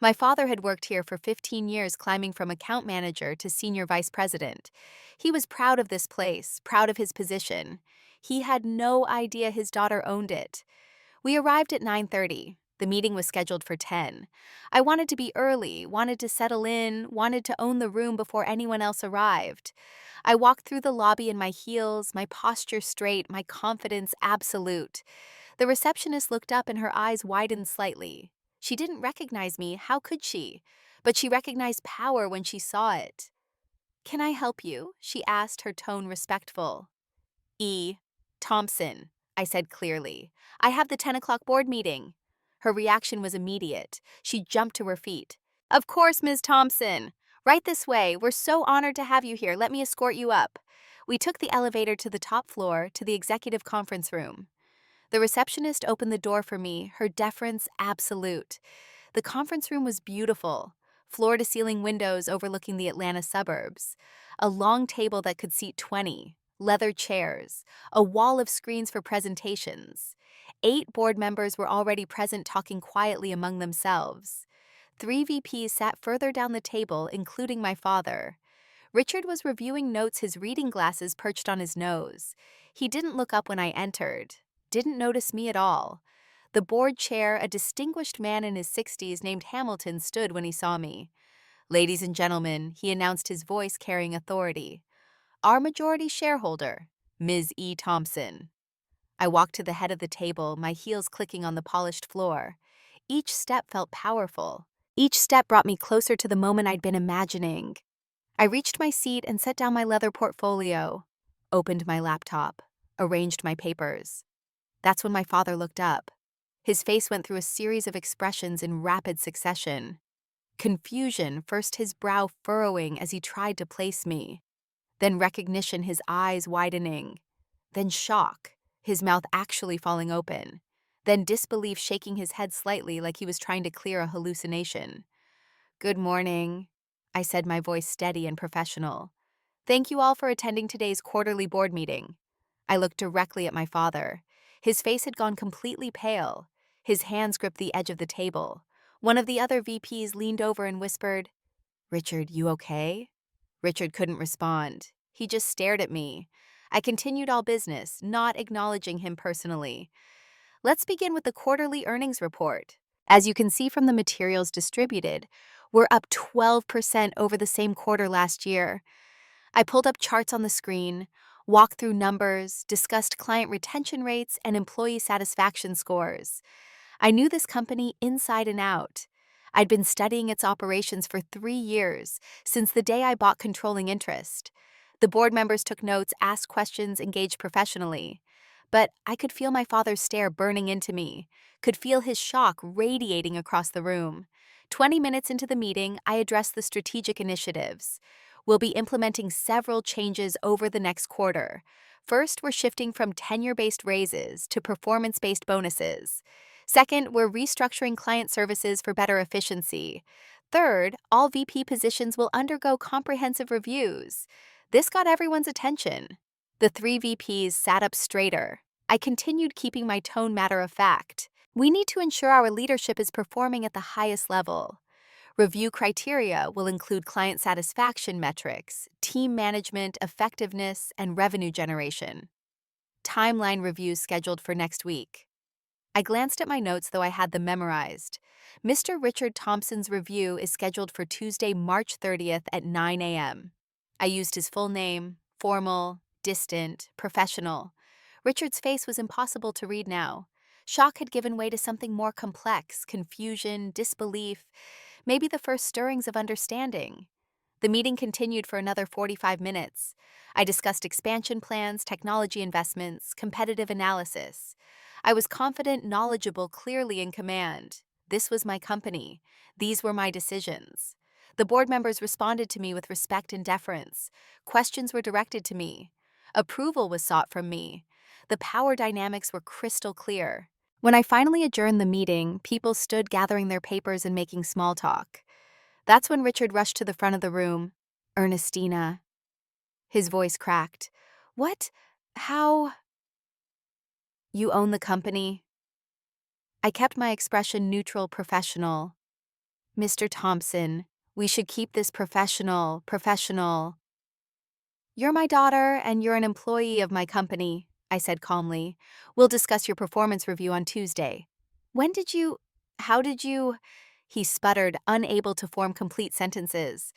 My father had worked here for 15 years, climbing from account manager to senior vice president. He was proud of this place, proud of his position. He had no idea his daughter owned it. We arrived at 9:30. The meeting was scheduled for 10. I wanted to be early, wanted to settle in, wanted to own the room before anyone else arrived. I walked through the lobby in my heels, my posture straight, my confidence absolute. The receptionist looked up and her eyes widened slightly. She didn't recognize me, how could she? But she recognized power when she saw it. Can I help you? She asked, her tone respectful. E. Thompson, I said clearly. I have the 10 o'clock board meeting. Her reaction was immediate. She jumped to her feet. Of course, Ms. Thompson. Right this way. We're so honored to have you here. Let me escort you up. We took the elevator to the top floor, to the executive conference room. The receptionist opened the door for me, her deference absolute. The conference room was beautiful. Floor-to-ceiling windows overlooking the Atlanta suburbs. A long table that could seat 20. leather chairs, a wall of screens for presentations. 8 board members were already present talking quietly among themselves. 3 VPs sat further down the table, including my father. Richard was reviewing notes, his reading glasses perched on his nose. He didn't look up when I entered, didn't notice me at all. The board chair, a distinguished man in his 60s named Hamilton, stood when he saw me. "Ladies and gentlemen," he announced, his voice carrying authority. "Our majority shareholder, Ms. E. Thompson." I walked to the head of the table, my heels clicking on the polished floor. Each step felt powerful. Each step brought me closer to the moment I'd been imagining. I reached my seat and set down my leather portfolio, opened my laptop, arranged my papers. That's when my father looked up. His face went through a series of expressions in rapid succession. Confusion, first his brow furrowing as he tried to place me. Then recognition, his eyes widening. Then shock, his mouth actually falling open. Then disbelief, shaking his head slightly like he was trying to clear a hallucination. "Good morning," I said, my voice steady and professional. "Thank you all for attending today's quarterly board meeting." I looked directly at my father. His face had gone completely pale. His hands gripped the edge of the table. One of the other VPs leaned over and whispered, "Richard, you okay?" Richard couldn't respond. He just stared at me. I continued all business, not acknowledging him personally. Let's begin with the quarterly earnings report. As you can see from the materials distributed, we're up 12% over the same quarter last year. I pulled up charts on the screen, walked through numbers, discussed client retention rates and employee satisfaction scores. I knew this company inside and out. I'd been studying its operations for 3 years, since the day I bought controlling interest. The board members took notes, asked questions, engaged professionally. But I could feel my father's stare burning into me, could feel his shock radiating across the room. 20 minutes into the meeting, I addressed the strategic initiatives. We'll be implementing several changes over the next quarter. First, we're shifting from tenure-based raises to performance-based bonuses. Second, we're restructuring client services for better efficiency. Third, all VP positions will undergo comprehensive reviews. This got everyone's attention. The 3 VPs sat up straighter. I continued, keeping my tone matter of fact. We need to ensure our leadership is performing at the highest level. Review criteria will include client satisfaction metrics, team management, effectiveness, and revenue generation. Timeline reviews scheduled for next week. I glanced at my notes, though I had them memorized. Mr. Richard Thompson's review is scheduled for Tuesday, March 30th at 9 a.m. I used his full name: formal, distant, professional. Richard's face was impossible to read now. Shock had given way to something more complex: confusion, disbelief, maybe the first stirrings of understanding. The meeting continued for another 45 minutes. I discussed expansion plans, technology investments, competitive analysis. I was confident, knowledgeable, clearly in command. This was my company. These were my decisions. The board members responded to me with respect and deference. Questions were directed to me. Approval was sought from me. The power dynamics were crystal clear. When I finally adjourned the meeting, people stood gathering their papers and making small talk. That's when Richard rushed to the front of the room. "Ernestina." His voice cracked. "What? How? You own the company?" I kept my expression neutral, professional. "Mr. Thompson, we should keep this professional. You're my daughter and you're an employee of my company," I said calmly. "We'll discuss your performance review on Tuesday." How did you, he sputtered, unable to form complete sentences.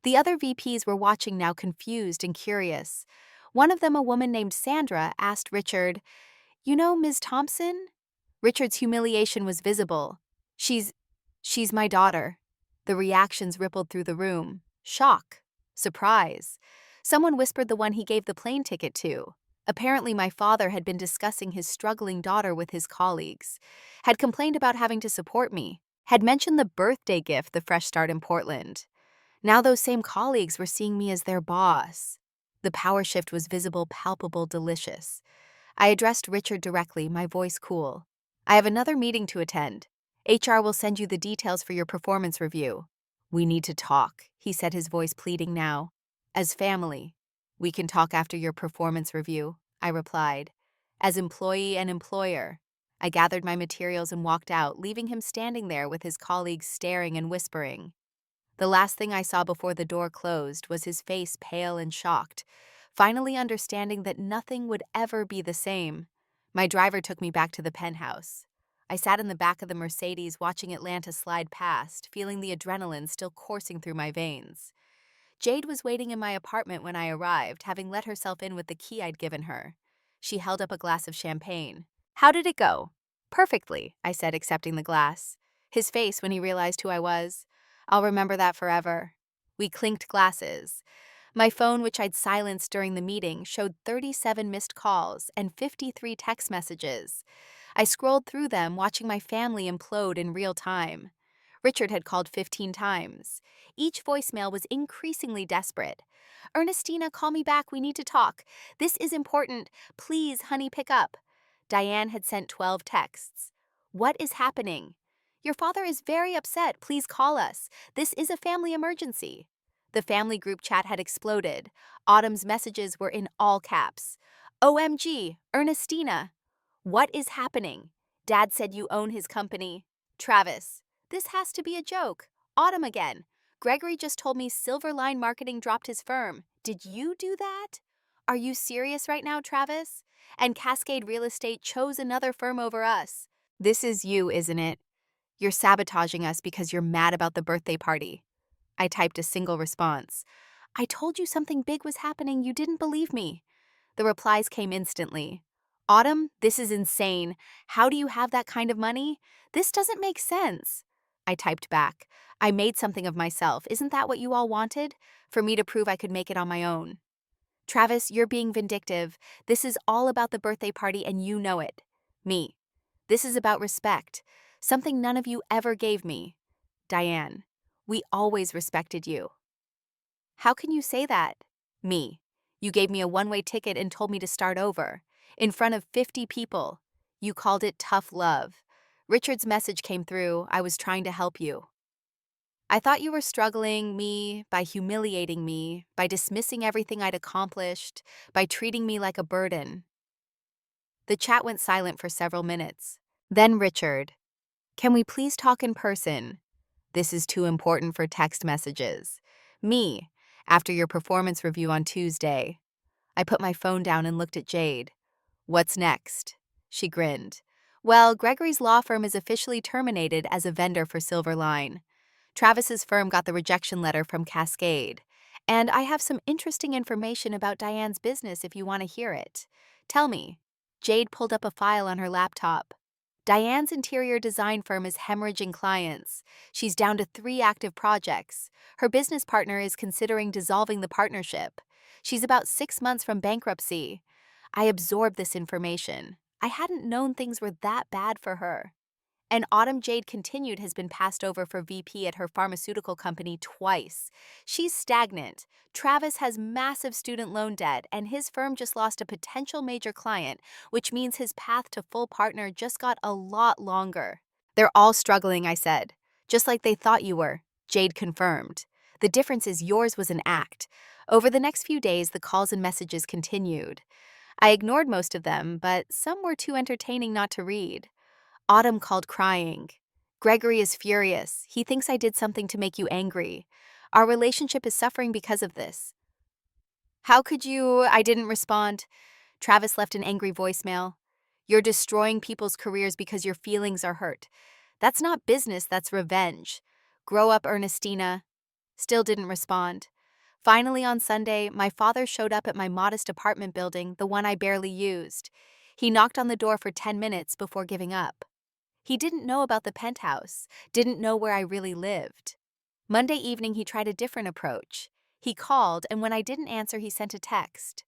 The other VPs were watching now, confused and curious. One of them, a woman named Sandra, asked Richard, "You know Ms. Thompson?" Richard's humiliation was visible. She's my daughter." The reactions rippled through the room. Shock. Surprise. Someone whispered the one he gave the plane ticket to. Apparently, my father had been discussing his struggling daughter with his colleagues, had complained about having to support me, had mentioned the birthday gift, the fresh start in Portland. Now those same colleagues were seeing me as their boss. The power shift was visible, palpable, delicious. I addressed Richard directly, my voice cool. "I have another meeting to attend. HR will send you the details for your performance review." "We need to talk," he said, his voice pleading now. "As family." We can talk after your performance review, I replied. As employee and employer, I gathered my materials and walked out, leaving him standing there with his colleagues staring and whispering. The last thing I saw before the door closed was his face pale and shocked, finally understanding that nothing would ever be the same. My driver took me back to the penthouse. I sat in the back of the Mercedes watching Atlanta slide past, feeling the adrenaline still coursing through my veins. Jade was waiting in my apartment when I arrived, having let herself in with the key I'd given her. She held up a glass of champagne. How did it go? Perfectly, I said, accepting the glass. His face when he realized who I was. I'll remember that forever. We clinked glasses. My phone, which I'd silenced during the meeting, showed 37 missed calls and 53 text messages. I scrolled through them, watching my family implode in real time. Richard had called 15 times. Each voicemail was increasingly desperate. Ernestina, call me back. We need to talk. This is important. Please, honey, pick up. Diane had sent 12 texts. What is happening? Your father is very upset. Please call us. This is a family emergency. The family group chat had exploded. Autumn's messages were in all caps. OMG, Ernestina. What is happening? Dad said you own his company. Travis. This has to be a joke. Autumn again. Gregory just told me Silverline Marketing dropped his firm. Did you do that? Are you serious right now, Travis? And Cascade Real Estate chose another firm over us. This is you, isn't it? You're sabotaging us because you're mad about the birthday party. I typed a single response. I told you something big was happening. You didn't believe me. The replies came instantly. Autumn, this is insane. How do you have that kind of money? This doesn't make sense. I typed back. I made something of myself. Isn't that what you all wanted? For me to prove I could make it on my own. Travis, you're being vindictive. This is all about the birthday party and you know it. Me. This is about respect. Something none of you ever gave me. Diane. We always respected you. How can you say that? Me. You gave me a one-way ticket and told me to start over. In front of 50 people. You called it tough love. Richard's message came through. I was trying to help you. I thought you were struggling me by humiliating me, by dismissing everything I'd accomplished, by treating me like a burden. The chat went silent for several minutes. Then Richard. Can we please talk in person? This is too important for text messages. Me. After your performance review on Tuesday. I put my phone down and looked at Jade. What's next? She grinned. Well, Gregory's law firm is officially terminated as a vendor for Silverline. Travis's firm got the rejection letter from Cascade. And I have some interesting information about Diane's business if you want to hear it. Tell me. Jade pulled up a file on her laptop. Diane's interior design firm is hemorrhaging clients. She's down to 3 active projects. Her business partner is considering dissolving the partnership. She's about 6 months from bankruptcy. I absorbed this information. I hadn't known things were that bad for her. And Autumn Jade continued has been passed over for VP at her pharmaceutical company twice. She's stagnant. Travis has massive student loan debt, and his firm just lost a potential major client, which means his path to full partner just got a lot longer. They're all struggling, I said. Just like they thought you were, Jade confirmed. The difference is yours was an act. Over the next few days, the calls and messages continued. I ignored most of them, but some were too entertaining not to read. Autumn called crying. Gregory is furious. He thinks I did something to make you angry. Our relationship is suffering because of this. How could you? I didn't respond. Travis left an angry voicemail. You're destroying people's careers because your feelings are hurt. That's not business, that's revenge. Grow up, Ernestina. Still didn't respond. Finally, on Sunday, my father showed up at my modest apartment building, the one I barely used. He knocked on the door for 10 minutes before giving up. He didn't know about the penthouse, didn't know where I really lived. Monday evening, he tried a different approach. He called, and when I didn't answer, he sent a text.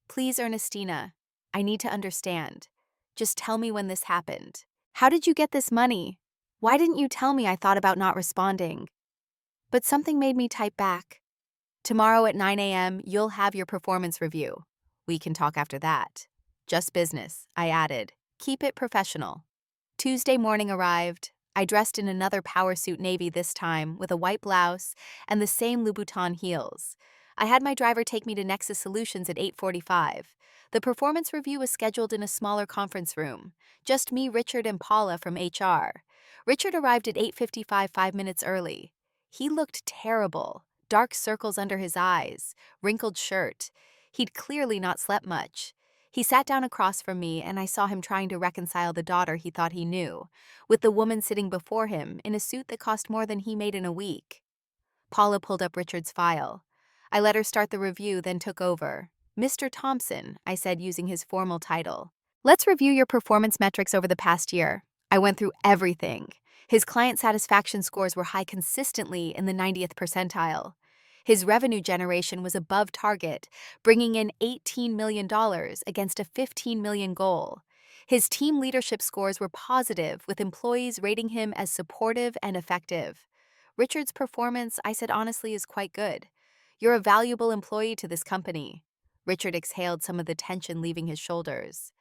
Please, Ernestina, I need to understand. Just tell me when this happened. How did you get this money? Why didn't you tell me? I thought about not responding. But something made me type back. Tomorrow at 9 a.m., you'll have your performance review. We can talk after that. Just business, I added. Keep it professional. Tuesday morning arrived. I dressed in another power suit navy this time, with a white blouse and the same Louboutin heels. I had my driver take me to Nexus Solutions at 8:45. The performance review was scheduled in a smaller conference room. Just me, Richard, and Paula from HR. Richard arrived at 8:55, 5 minutes early. He looked terrible. Dark circles under his eyes, wrinkled shirt. He'd clearly not slept much. He sat down across from me, and I saw him trying to reconcile the daughter he thought he knew, with the woman sitting before him in a suit that cost more than he made in a week. Paula pulled up Richard's file. I let her start the review, then took over. Mr. Thompson, I said using his formal title. Let's review your performance metrics over the past year. I went through everything. His client satisfaction scores were high consistently in the 90th percentile. His revenue generation was above target, bringing in $18 million against a $15 million goal. His team leadership scores were positive, with employees rating him as supportive and effective. Richard's performance, I said honestly, is quite good. You're a valuable employee to this company. Richard exhaled, some of the tension leaving his shoulders.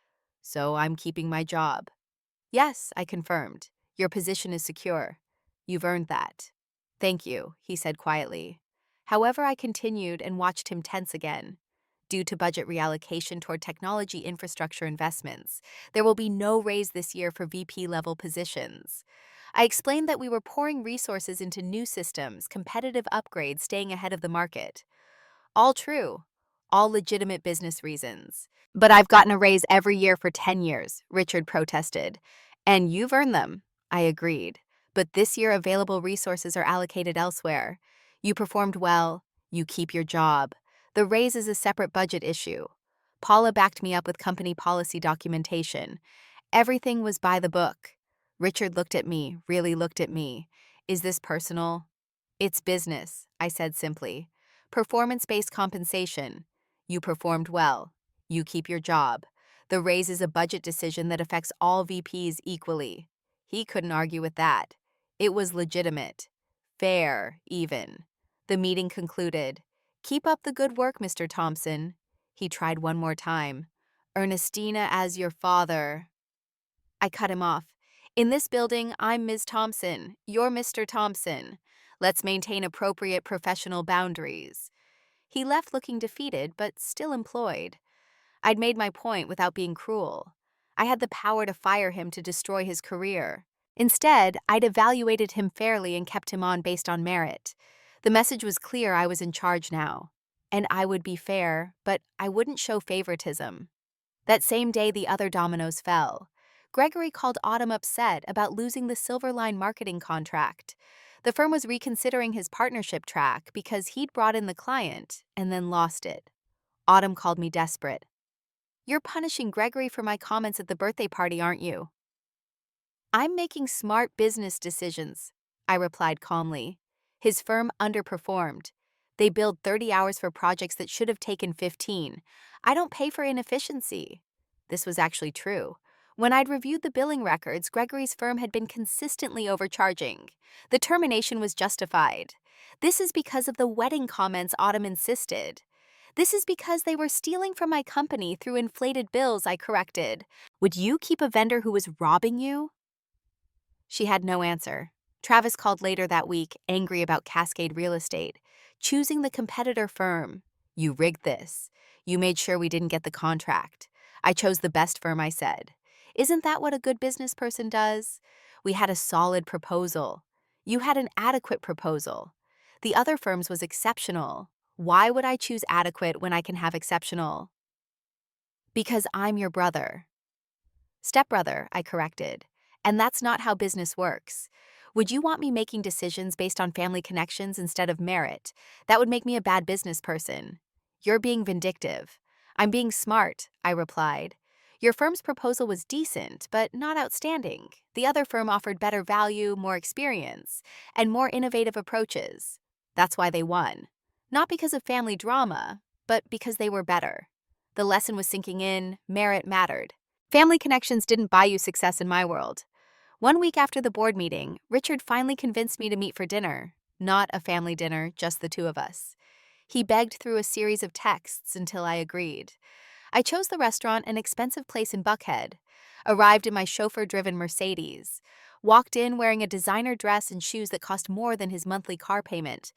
So I'm keeping my job. Yes, I confirmed. Your position is secure. You've earned that. Thank you, he said quietly. However, I continued and watched him tense again. Due to budget reallocation toward technology infrastructure investments, there will be no raise this year for VP-level positions. I explained that we were pouring resources into new systems, competitive upgrades, staying ahead of the market. All true. All legitimate business reasons. But I've gotten a raise every year for 10 years, Richard protested. And you've earned them, I agreed. But this year available resources are allocated elsewhere. You performed well, you keep your job. The raise is a separate budget issue. Paula backed me up with company policy documentation. Everything was by the book. Richard looked at me, really looked at me. Is this personal? It's business, I said simply. Performance-based compensation. You performed well. You keep your job. The raise is a budget decision that affects all VPs equally. He couldn't argue with that. It was legitimate. Fair, even. The meeting concluded. Keep up the good work, Mr. Thompson. He tried one more time. Ernestina as your father. I cut him off. In this building, I'm Ms. Thompson. You're Mr. Thompson. Let's maintain appropriate professional boundaries. He left looking defeated, but still employed. I'd made my point without being cruel. I had the power to fire him to destroy his career. Instead, I'd evaluated him fairly and kept him on based on merit. The message was clear: I was in charge now. And I would be fair, but I wouldn't show favoritism. That same day, the other dominoes fell. Gregory called Autumn upset about losing the Silverline marketing contract. The firm was reconsidering his partnership track because he'd brought in the client and then lost it. Autumn called me desperate. You're punishing Gregory for my comments at the birthday party, aren't you? I'm making smart business decisions, I replied calmly. His firm underperformed. They billed 30 hours for projects that should have taken 15. I don't pay for inefficiency. This was actually true. When I'd reviewed the billing records, Gregory's firm had been consistently overcharging. The termination was justified. This is because of the wedding comments Autumn insisted. This is because they were stealing from my company through inflated bills, I corrected. Would you keep a vendor who was robbing you? She had no answer. Travis called later that week, angry about Cascade Real Estate. Choosing the competitor firm. You rigged this. You made sure we didn't get the contract. I chose the best firm, I said. Isn't that what a good business person does? We had a solid proposal. You had an adequate proposal. The other firm's was exceptional. Why would I choose adequate when I can have exceptional? Because I'm your brother. Stepbrother, I corrected. And that's not how business works. Would you want me making decisions based on family connections instead of merit? That would make me a bad business person. You're being vindictive. I'm being smart, I replied. Your firm's proposal was decent, but not outstanding. The other firm offered better value, more experience, and more innovative approaches. That's why they won. Not because of family drama, but because they were better. The lesson was sinking in. Merit mattered. Family connections didn't buy you success in my world. 1 week after the board meeting, Richard finally convinced me to meet for dinner. Not a family dinner, just the two of us. He begged through a series of texts until I agreed. I chose the restaurant, an expensive place in Buckhead. Arrived in my chauffeur-driven Mercedes. Walked in wearing a designer dress and shoes that cost more than his monthly car payment.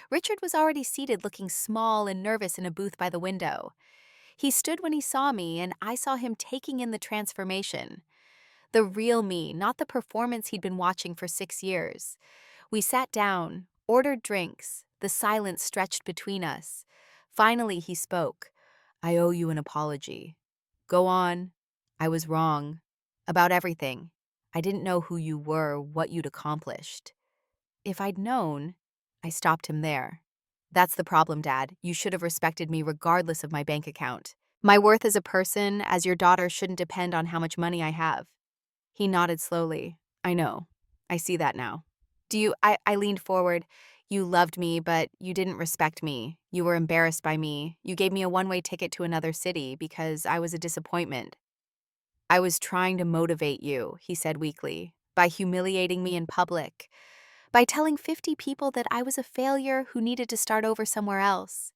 Richard was already seated looking small and nervous in a booth by the window. He stood when he saw me, and I saw him taking in the transformation. The real me, not the performance he'd been watching for 6 years. We sat down, ordered drinks. The silence stretched between us. Finally, he spoke. I owe you an apology. Go on. I was wrong. About everything. I didn't know who you were, what you'd accomplished. If I'd known, I stopped him there. That's the problem, Dad. You should have respected me regardless of my bank account. My worth as a person, as your daughter, shouldn't depend on how much money I have. He nodded slowly. I know. I see that now. I leaned forward. You loved me, but you didn't respect me. You were embarrassed by me. You gave me a one-way ticket to another city because I was a disappointment. I was trying to motivate you, he said weakly, by humiliating me in public, by telling 50 people that I was a failure who needed to start over somewhere else.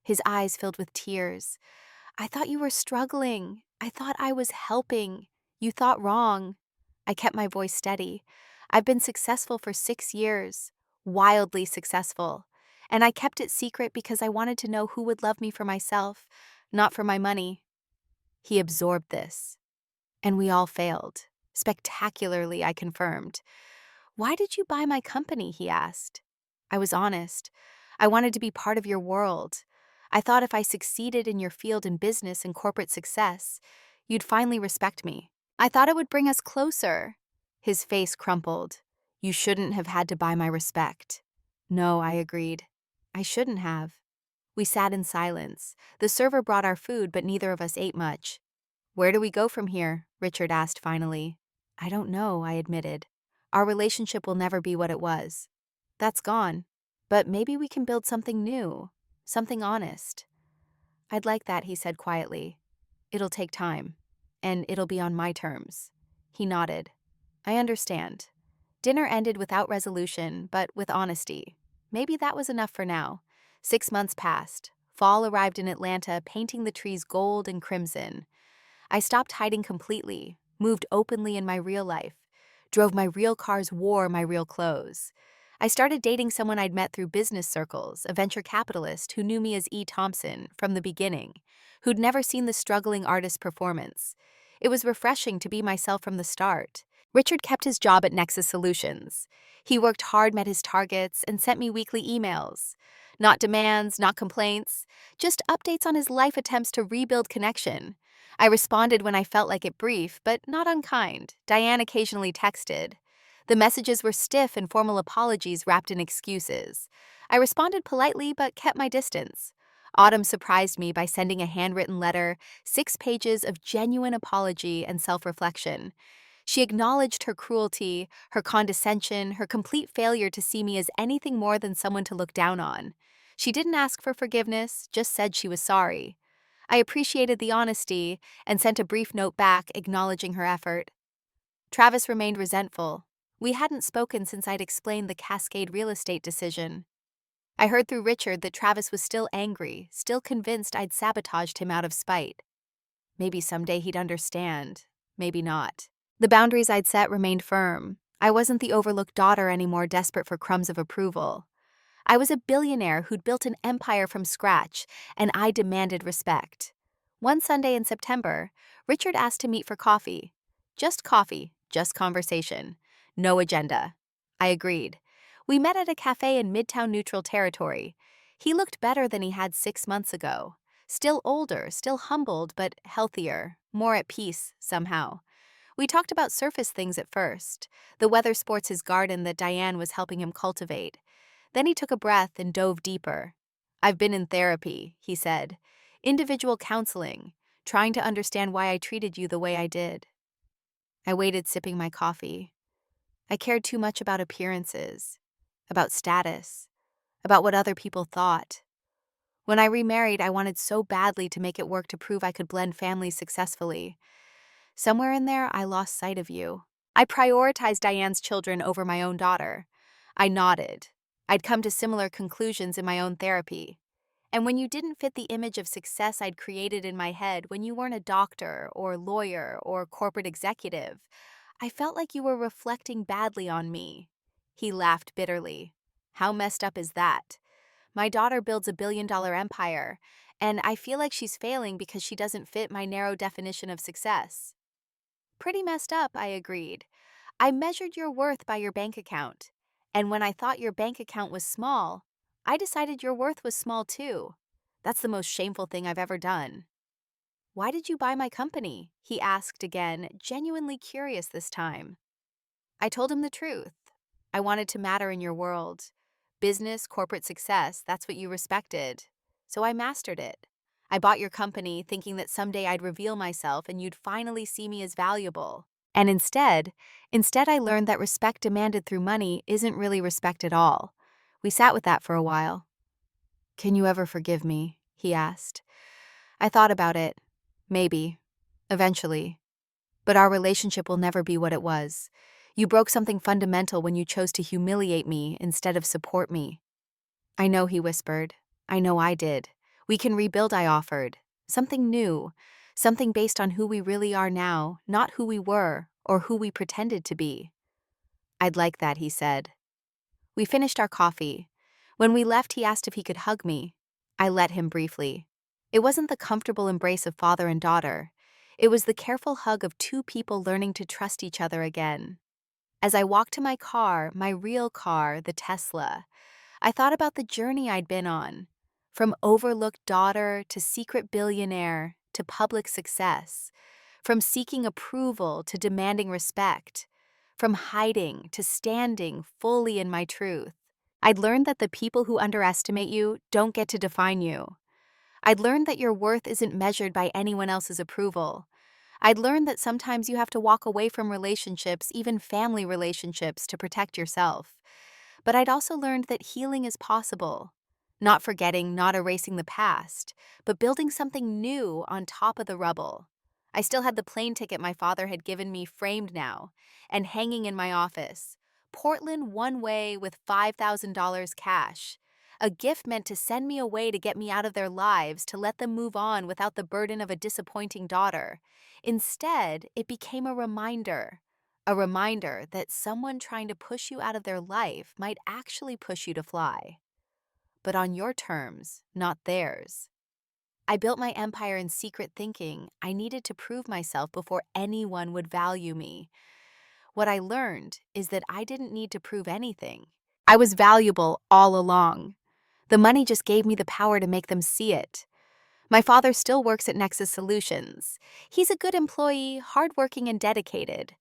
His eyes filled with tears. I thought you were struggling. I thought I was helping. You thought wrong. I kept my voice steady. I've been successful for 6 years, wildly successful. And I kept it secret because I wanted to know who would love me for myself, not for my money. He absorbed this. And we all failed. Spectacularly, I confirmed. Why did you buy my company? He asked. I was honest. I wanted to be part of your world. I thought if I succeeded in your field in business and corporate success, you'd finally respect me. I thought it would bring us closer. His face crumpled. You shouldn't have had to buy my respect. No, I agreed. I shouldn't have. We sat in silence. The server brought our food, but neither of us ate much. Where do we go from here? Richard asked finally. I don't know, I admitted. Our relationship will never be what it was. That's gone. But maybe we can build something new, something honest. I'd like that, he said quietly. It'll take time, and it'll be on my terms. He nodded. I understand. Dinner ended without resolution, but with honesty. Maybe that was enough for now. 6 months passed. Fall arrived in Atlanta, painting the trees gold and crimson. I stopped hiding completely, moved openly in my real life, drove my real cars, wore my real clothes. I started dating someone I'd met through business circles, a venture capitalist who knew me as E. Thompson from the beginning, who'd never seen the struggling artist performance. It was refreshing to be myself from the start. Richard kept his job at Nexus Solutions. He worked hard, met his targets, and sent me weekly emails. Not demands, not complaints, just updates on his life attempts to rebuild connection. I responded when I felt like it, brief, but not unkind. Diane occasionally texted. The messages were stiff and formal apologies wrapped in excuses. I responded politely but kept my distance. Autumn surprised me by sending a handwritten letter, 6 pages of genuine apology and self-reflection. She acknowledged her cruelty, her condescension, her complete failure to see me as anything more than someone to look down on. She didn't ask for forgiveness, just said she was sorry. I appreciated the honesty and sent a brief note back acknowledging her effort. Travis remained resentful. We hadn't spoken since I'd explained the Cascade real estate decision. I heard through Richard that Travis was still angry, still convinced I'd sabotaged him out of spite. Maybe someday he'd understand, maybe not. The boundaries I'd set remained firm. I wasn't the overlooked daughter anymore, desperate for crumbs of approval. I was a billionaire who'd built an empire from scratch, and I demanded respect. One Sunday in September, Richard asked to meet for coffee. Just coffee, just conversation. No agenda. I agreed. We met at a cafe in Midtown Neutral Territory. He looked better than he had 6 months ago. Still older, still humbled, but healthier, more at peace, somehow. We talked about surface things at first, the weather sports his garden that Diane was helping him cultivate. Then he took a breath and dove deeper. I've been in therapy, he said. Individual counseling, trying to understand why I treated you the way I did. I waited, sipping my coffee. I cared too much about appearances, about status, about what other people thought. When I remarried, I wanted so badly to make it work to prove I could blend families successfully. Somewhere in there, I lost sight of you. I prioritized Diane's children over my own daughter. I nodded. I'd come to similar conclusions in my own therapy. And when you didn't fit the image of success I'd created in my head, when you weren't a doctor or lawyer or corporate executive, I felt like you were reflecting badly on me. He laughed bitterly. How messed up is that? My daughter builds a $1 billion empire, and I feel like she's failing because she doesn't fit my narrow definition of success. Pretty messed up, I agreed. I measured your worth by your bank account. And when I thought your bank account was small, I decided your worth was small too. That's the most shameful thing I've ever done. Why did you buy my company? He asked again, genuinely curious this time. I told him the truth. I wanted to matter in your world. Business, corporate success, that's what you respected. So I mastered it. I bought your company thinking that someday I'd reveal myself and you'd finally see me as valuable. And instead I learned that respect demanded through money isn't really respect at all. We sat with that for a while. Can you ever forgive me? He asked. I thought about it. Maybe. Eventually. But our relationship will never be what it was. You broke something fundamental when you chose to humiliate me instead of support me. I know, he whispered. I know I did. We can rebuild, I offered. Something new. Something based on who we really are now, not who we were or who we pretended to be. I'd like that, he said. We finished our coffee. When we left, he asked if he could hug me. I let him briefly. It wasn't the comfortable embrace of father and daughter. It was the careful hug of two people learning to trust each other again. As I walked to my car, my real car, the Tesla, I thought about the journey I'd been on. From overlooked daughter to secret billionaire to public success. From seeking approval to demanding respect. From hiding to standing fully in my truth. I'd learned that the people who underestimate you don't get to define you. I'd learned that your worth isn't measured by anyone else's approval. I'd learned that sometimes you have to walk away from relationships, even family relationships, to protect yourself. But I'd also learned that healing is possible. Not forgetting, not erasing the past, but building something new on top of the rubble. I still had the plane ticket my father had given me framed now and hanging in my office. Portland one way with $5,000 cash. A gift meant to send me away to get me out of their lives, to let them move on without the burden of a disappointing daughter. Instead, it became a reminder. A reminder that someone trying to push you out of their life might actually push you to fly. But on your terms, not theirs. I built my empire in secret thinking I needed to prove myself before anyone would value me. What I learned is that I didn't need to prove anything. I was valuable all along. The money just gave me the power to make them see it. My father still works at Nexus Solutions. He's a good employee, hardworking and dedicated.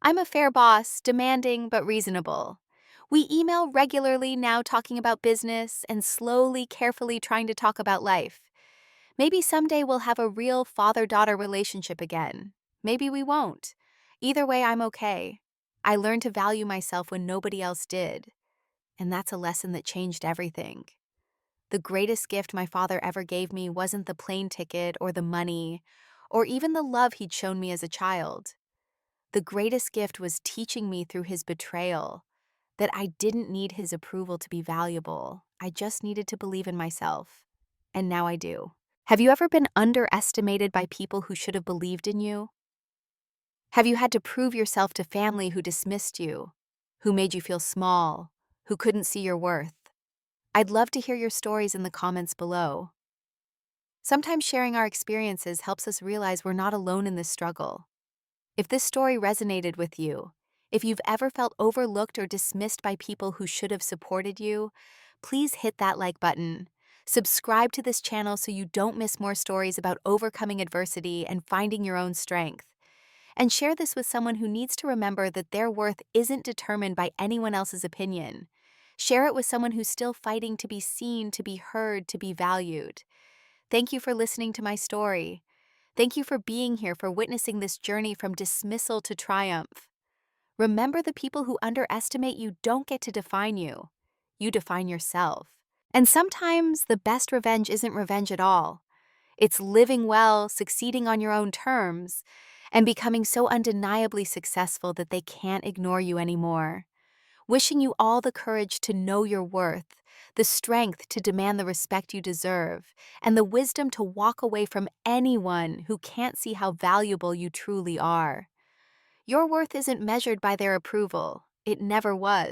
I'm a fair boss, demanding but reasonable. We email regularly now, talking about business and slowly, carefully trying to talk about life. Maybe someday we'll have a real father-daughter relationship again. Maybe we won't. Either way, I'm okay. I learned to value myself when nobody else did. And that's a lesson that changed everything. The greatest gift my father ever gave me wasn't the plane ticket or the money, or even the love he'd shown me as a child. The greatest gift was teaching me through his betrayal that I didn't need his approval to be valuable. I just needed to believe in myself. And now I do. Have you ever been underestimated by people who should have believed in you? Have you had to prove yourself to family who dismissed you, who made you feel small, who couldn't see your worth? I'd love to hear your stories in the comments below. Sometimes sharing our experiences helps us realize we're not alone in this struggle. If this story resonated with you, if you've ever felt overlooked or dismissed by people who should have supported you, please hit that like button. Subscribe to this channel so you don't miss more stories about overcoming adversity and finding your own strength. And share this with someone who needs to remember that their worth isn't determined by anyone else's opinion. Share it with someone who's still fighting to be seen, to be heard, to be valued. Thank you for listening to my story. Thank you for being here, for witnessing this journey from dismissal to triumph. Remember, the people who underestimate you don't get to define you. You define yourself. And sometimes the best revenge isn't revenge at all. It's living well, succeeding on your own terms, and becoming so undeniably successful that they can't ignore you anymore. Wishing you all the courage to know your worth, the strength to demand the respect you deserve, and the wisdom to walk away from anyone who can't see how valuable you truly are. Your worth isn't measured by their approval. It never was.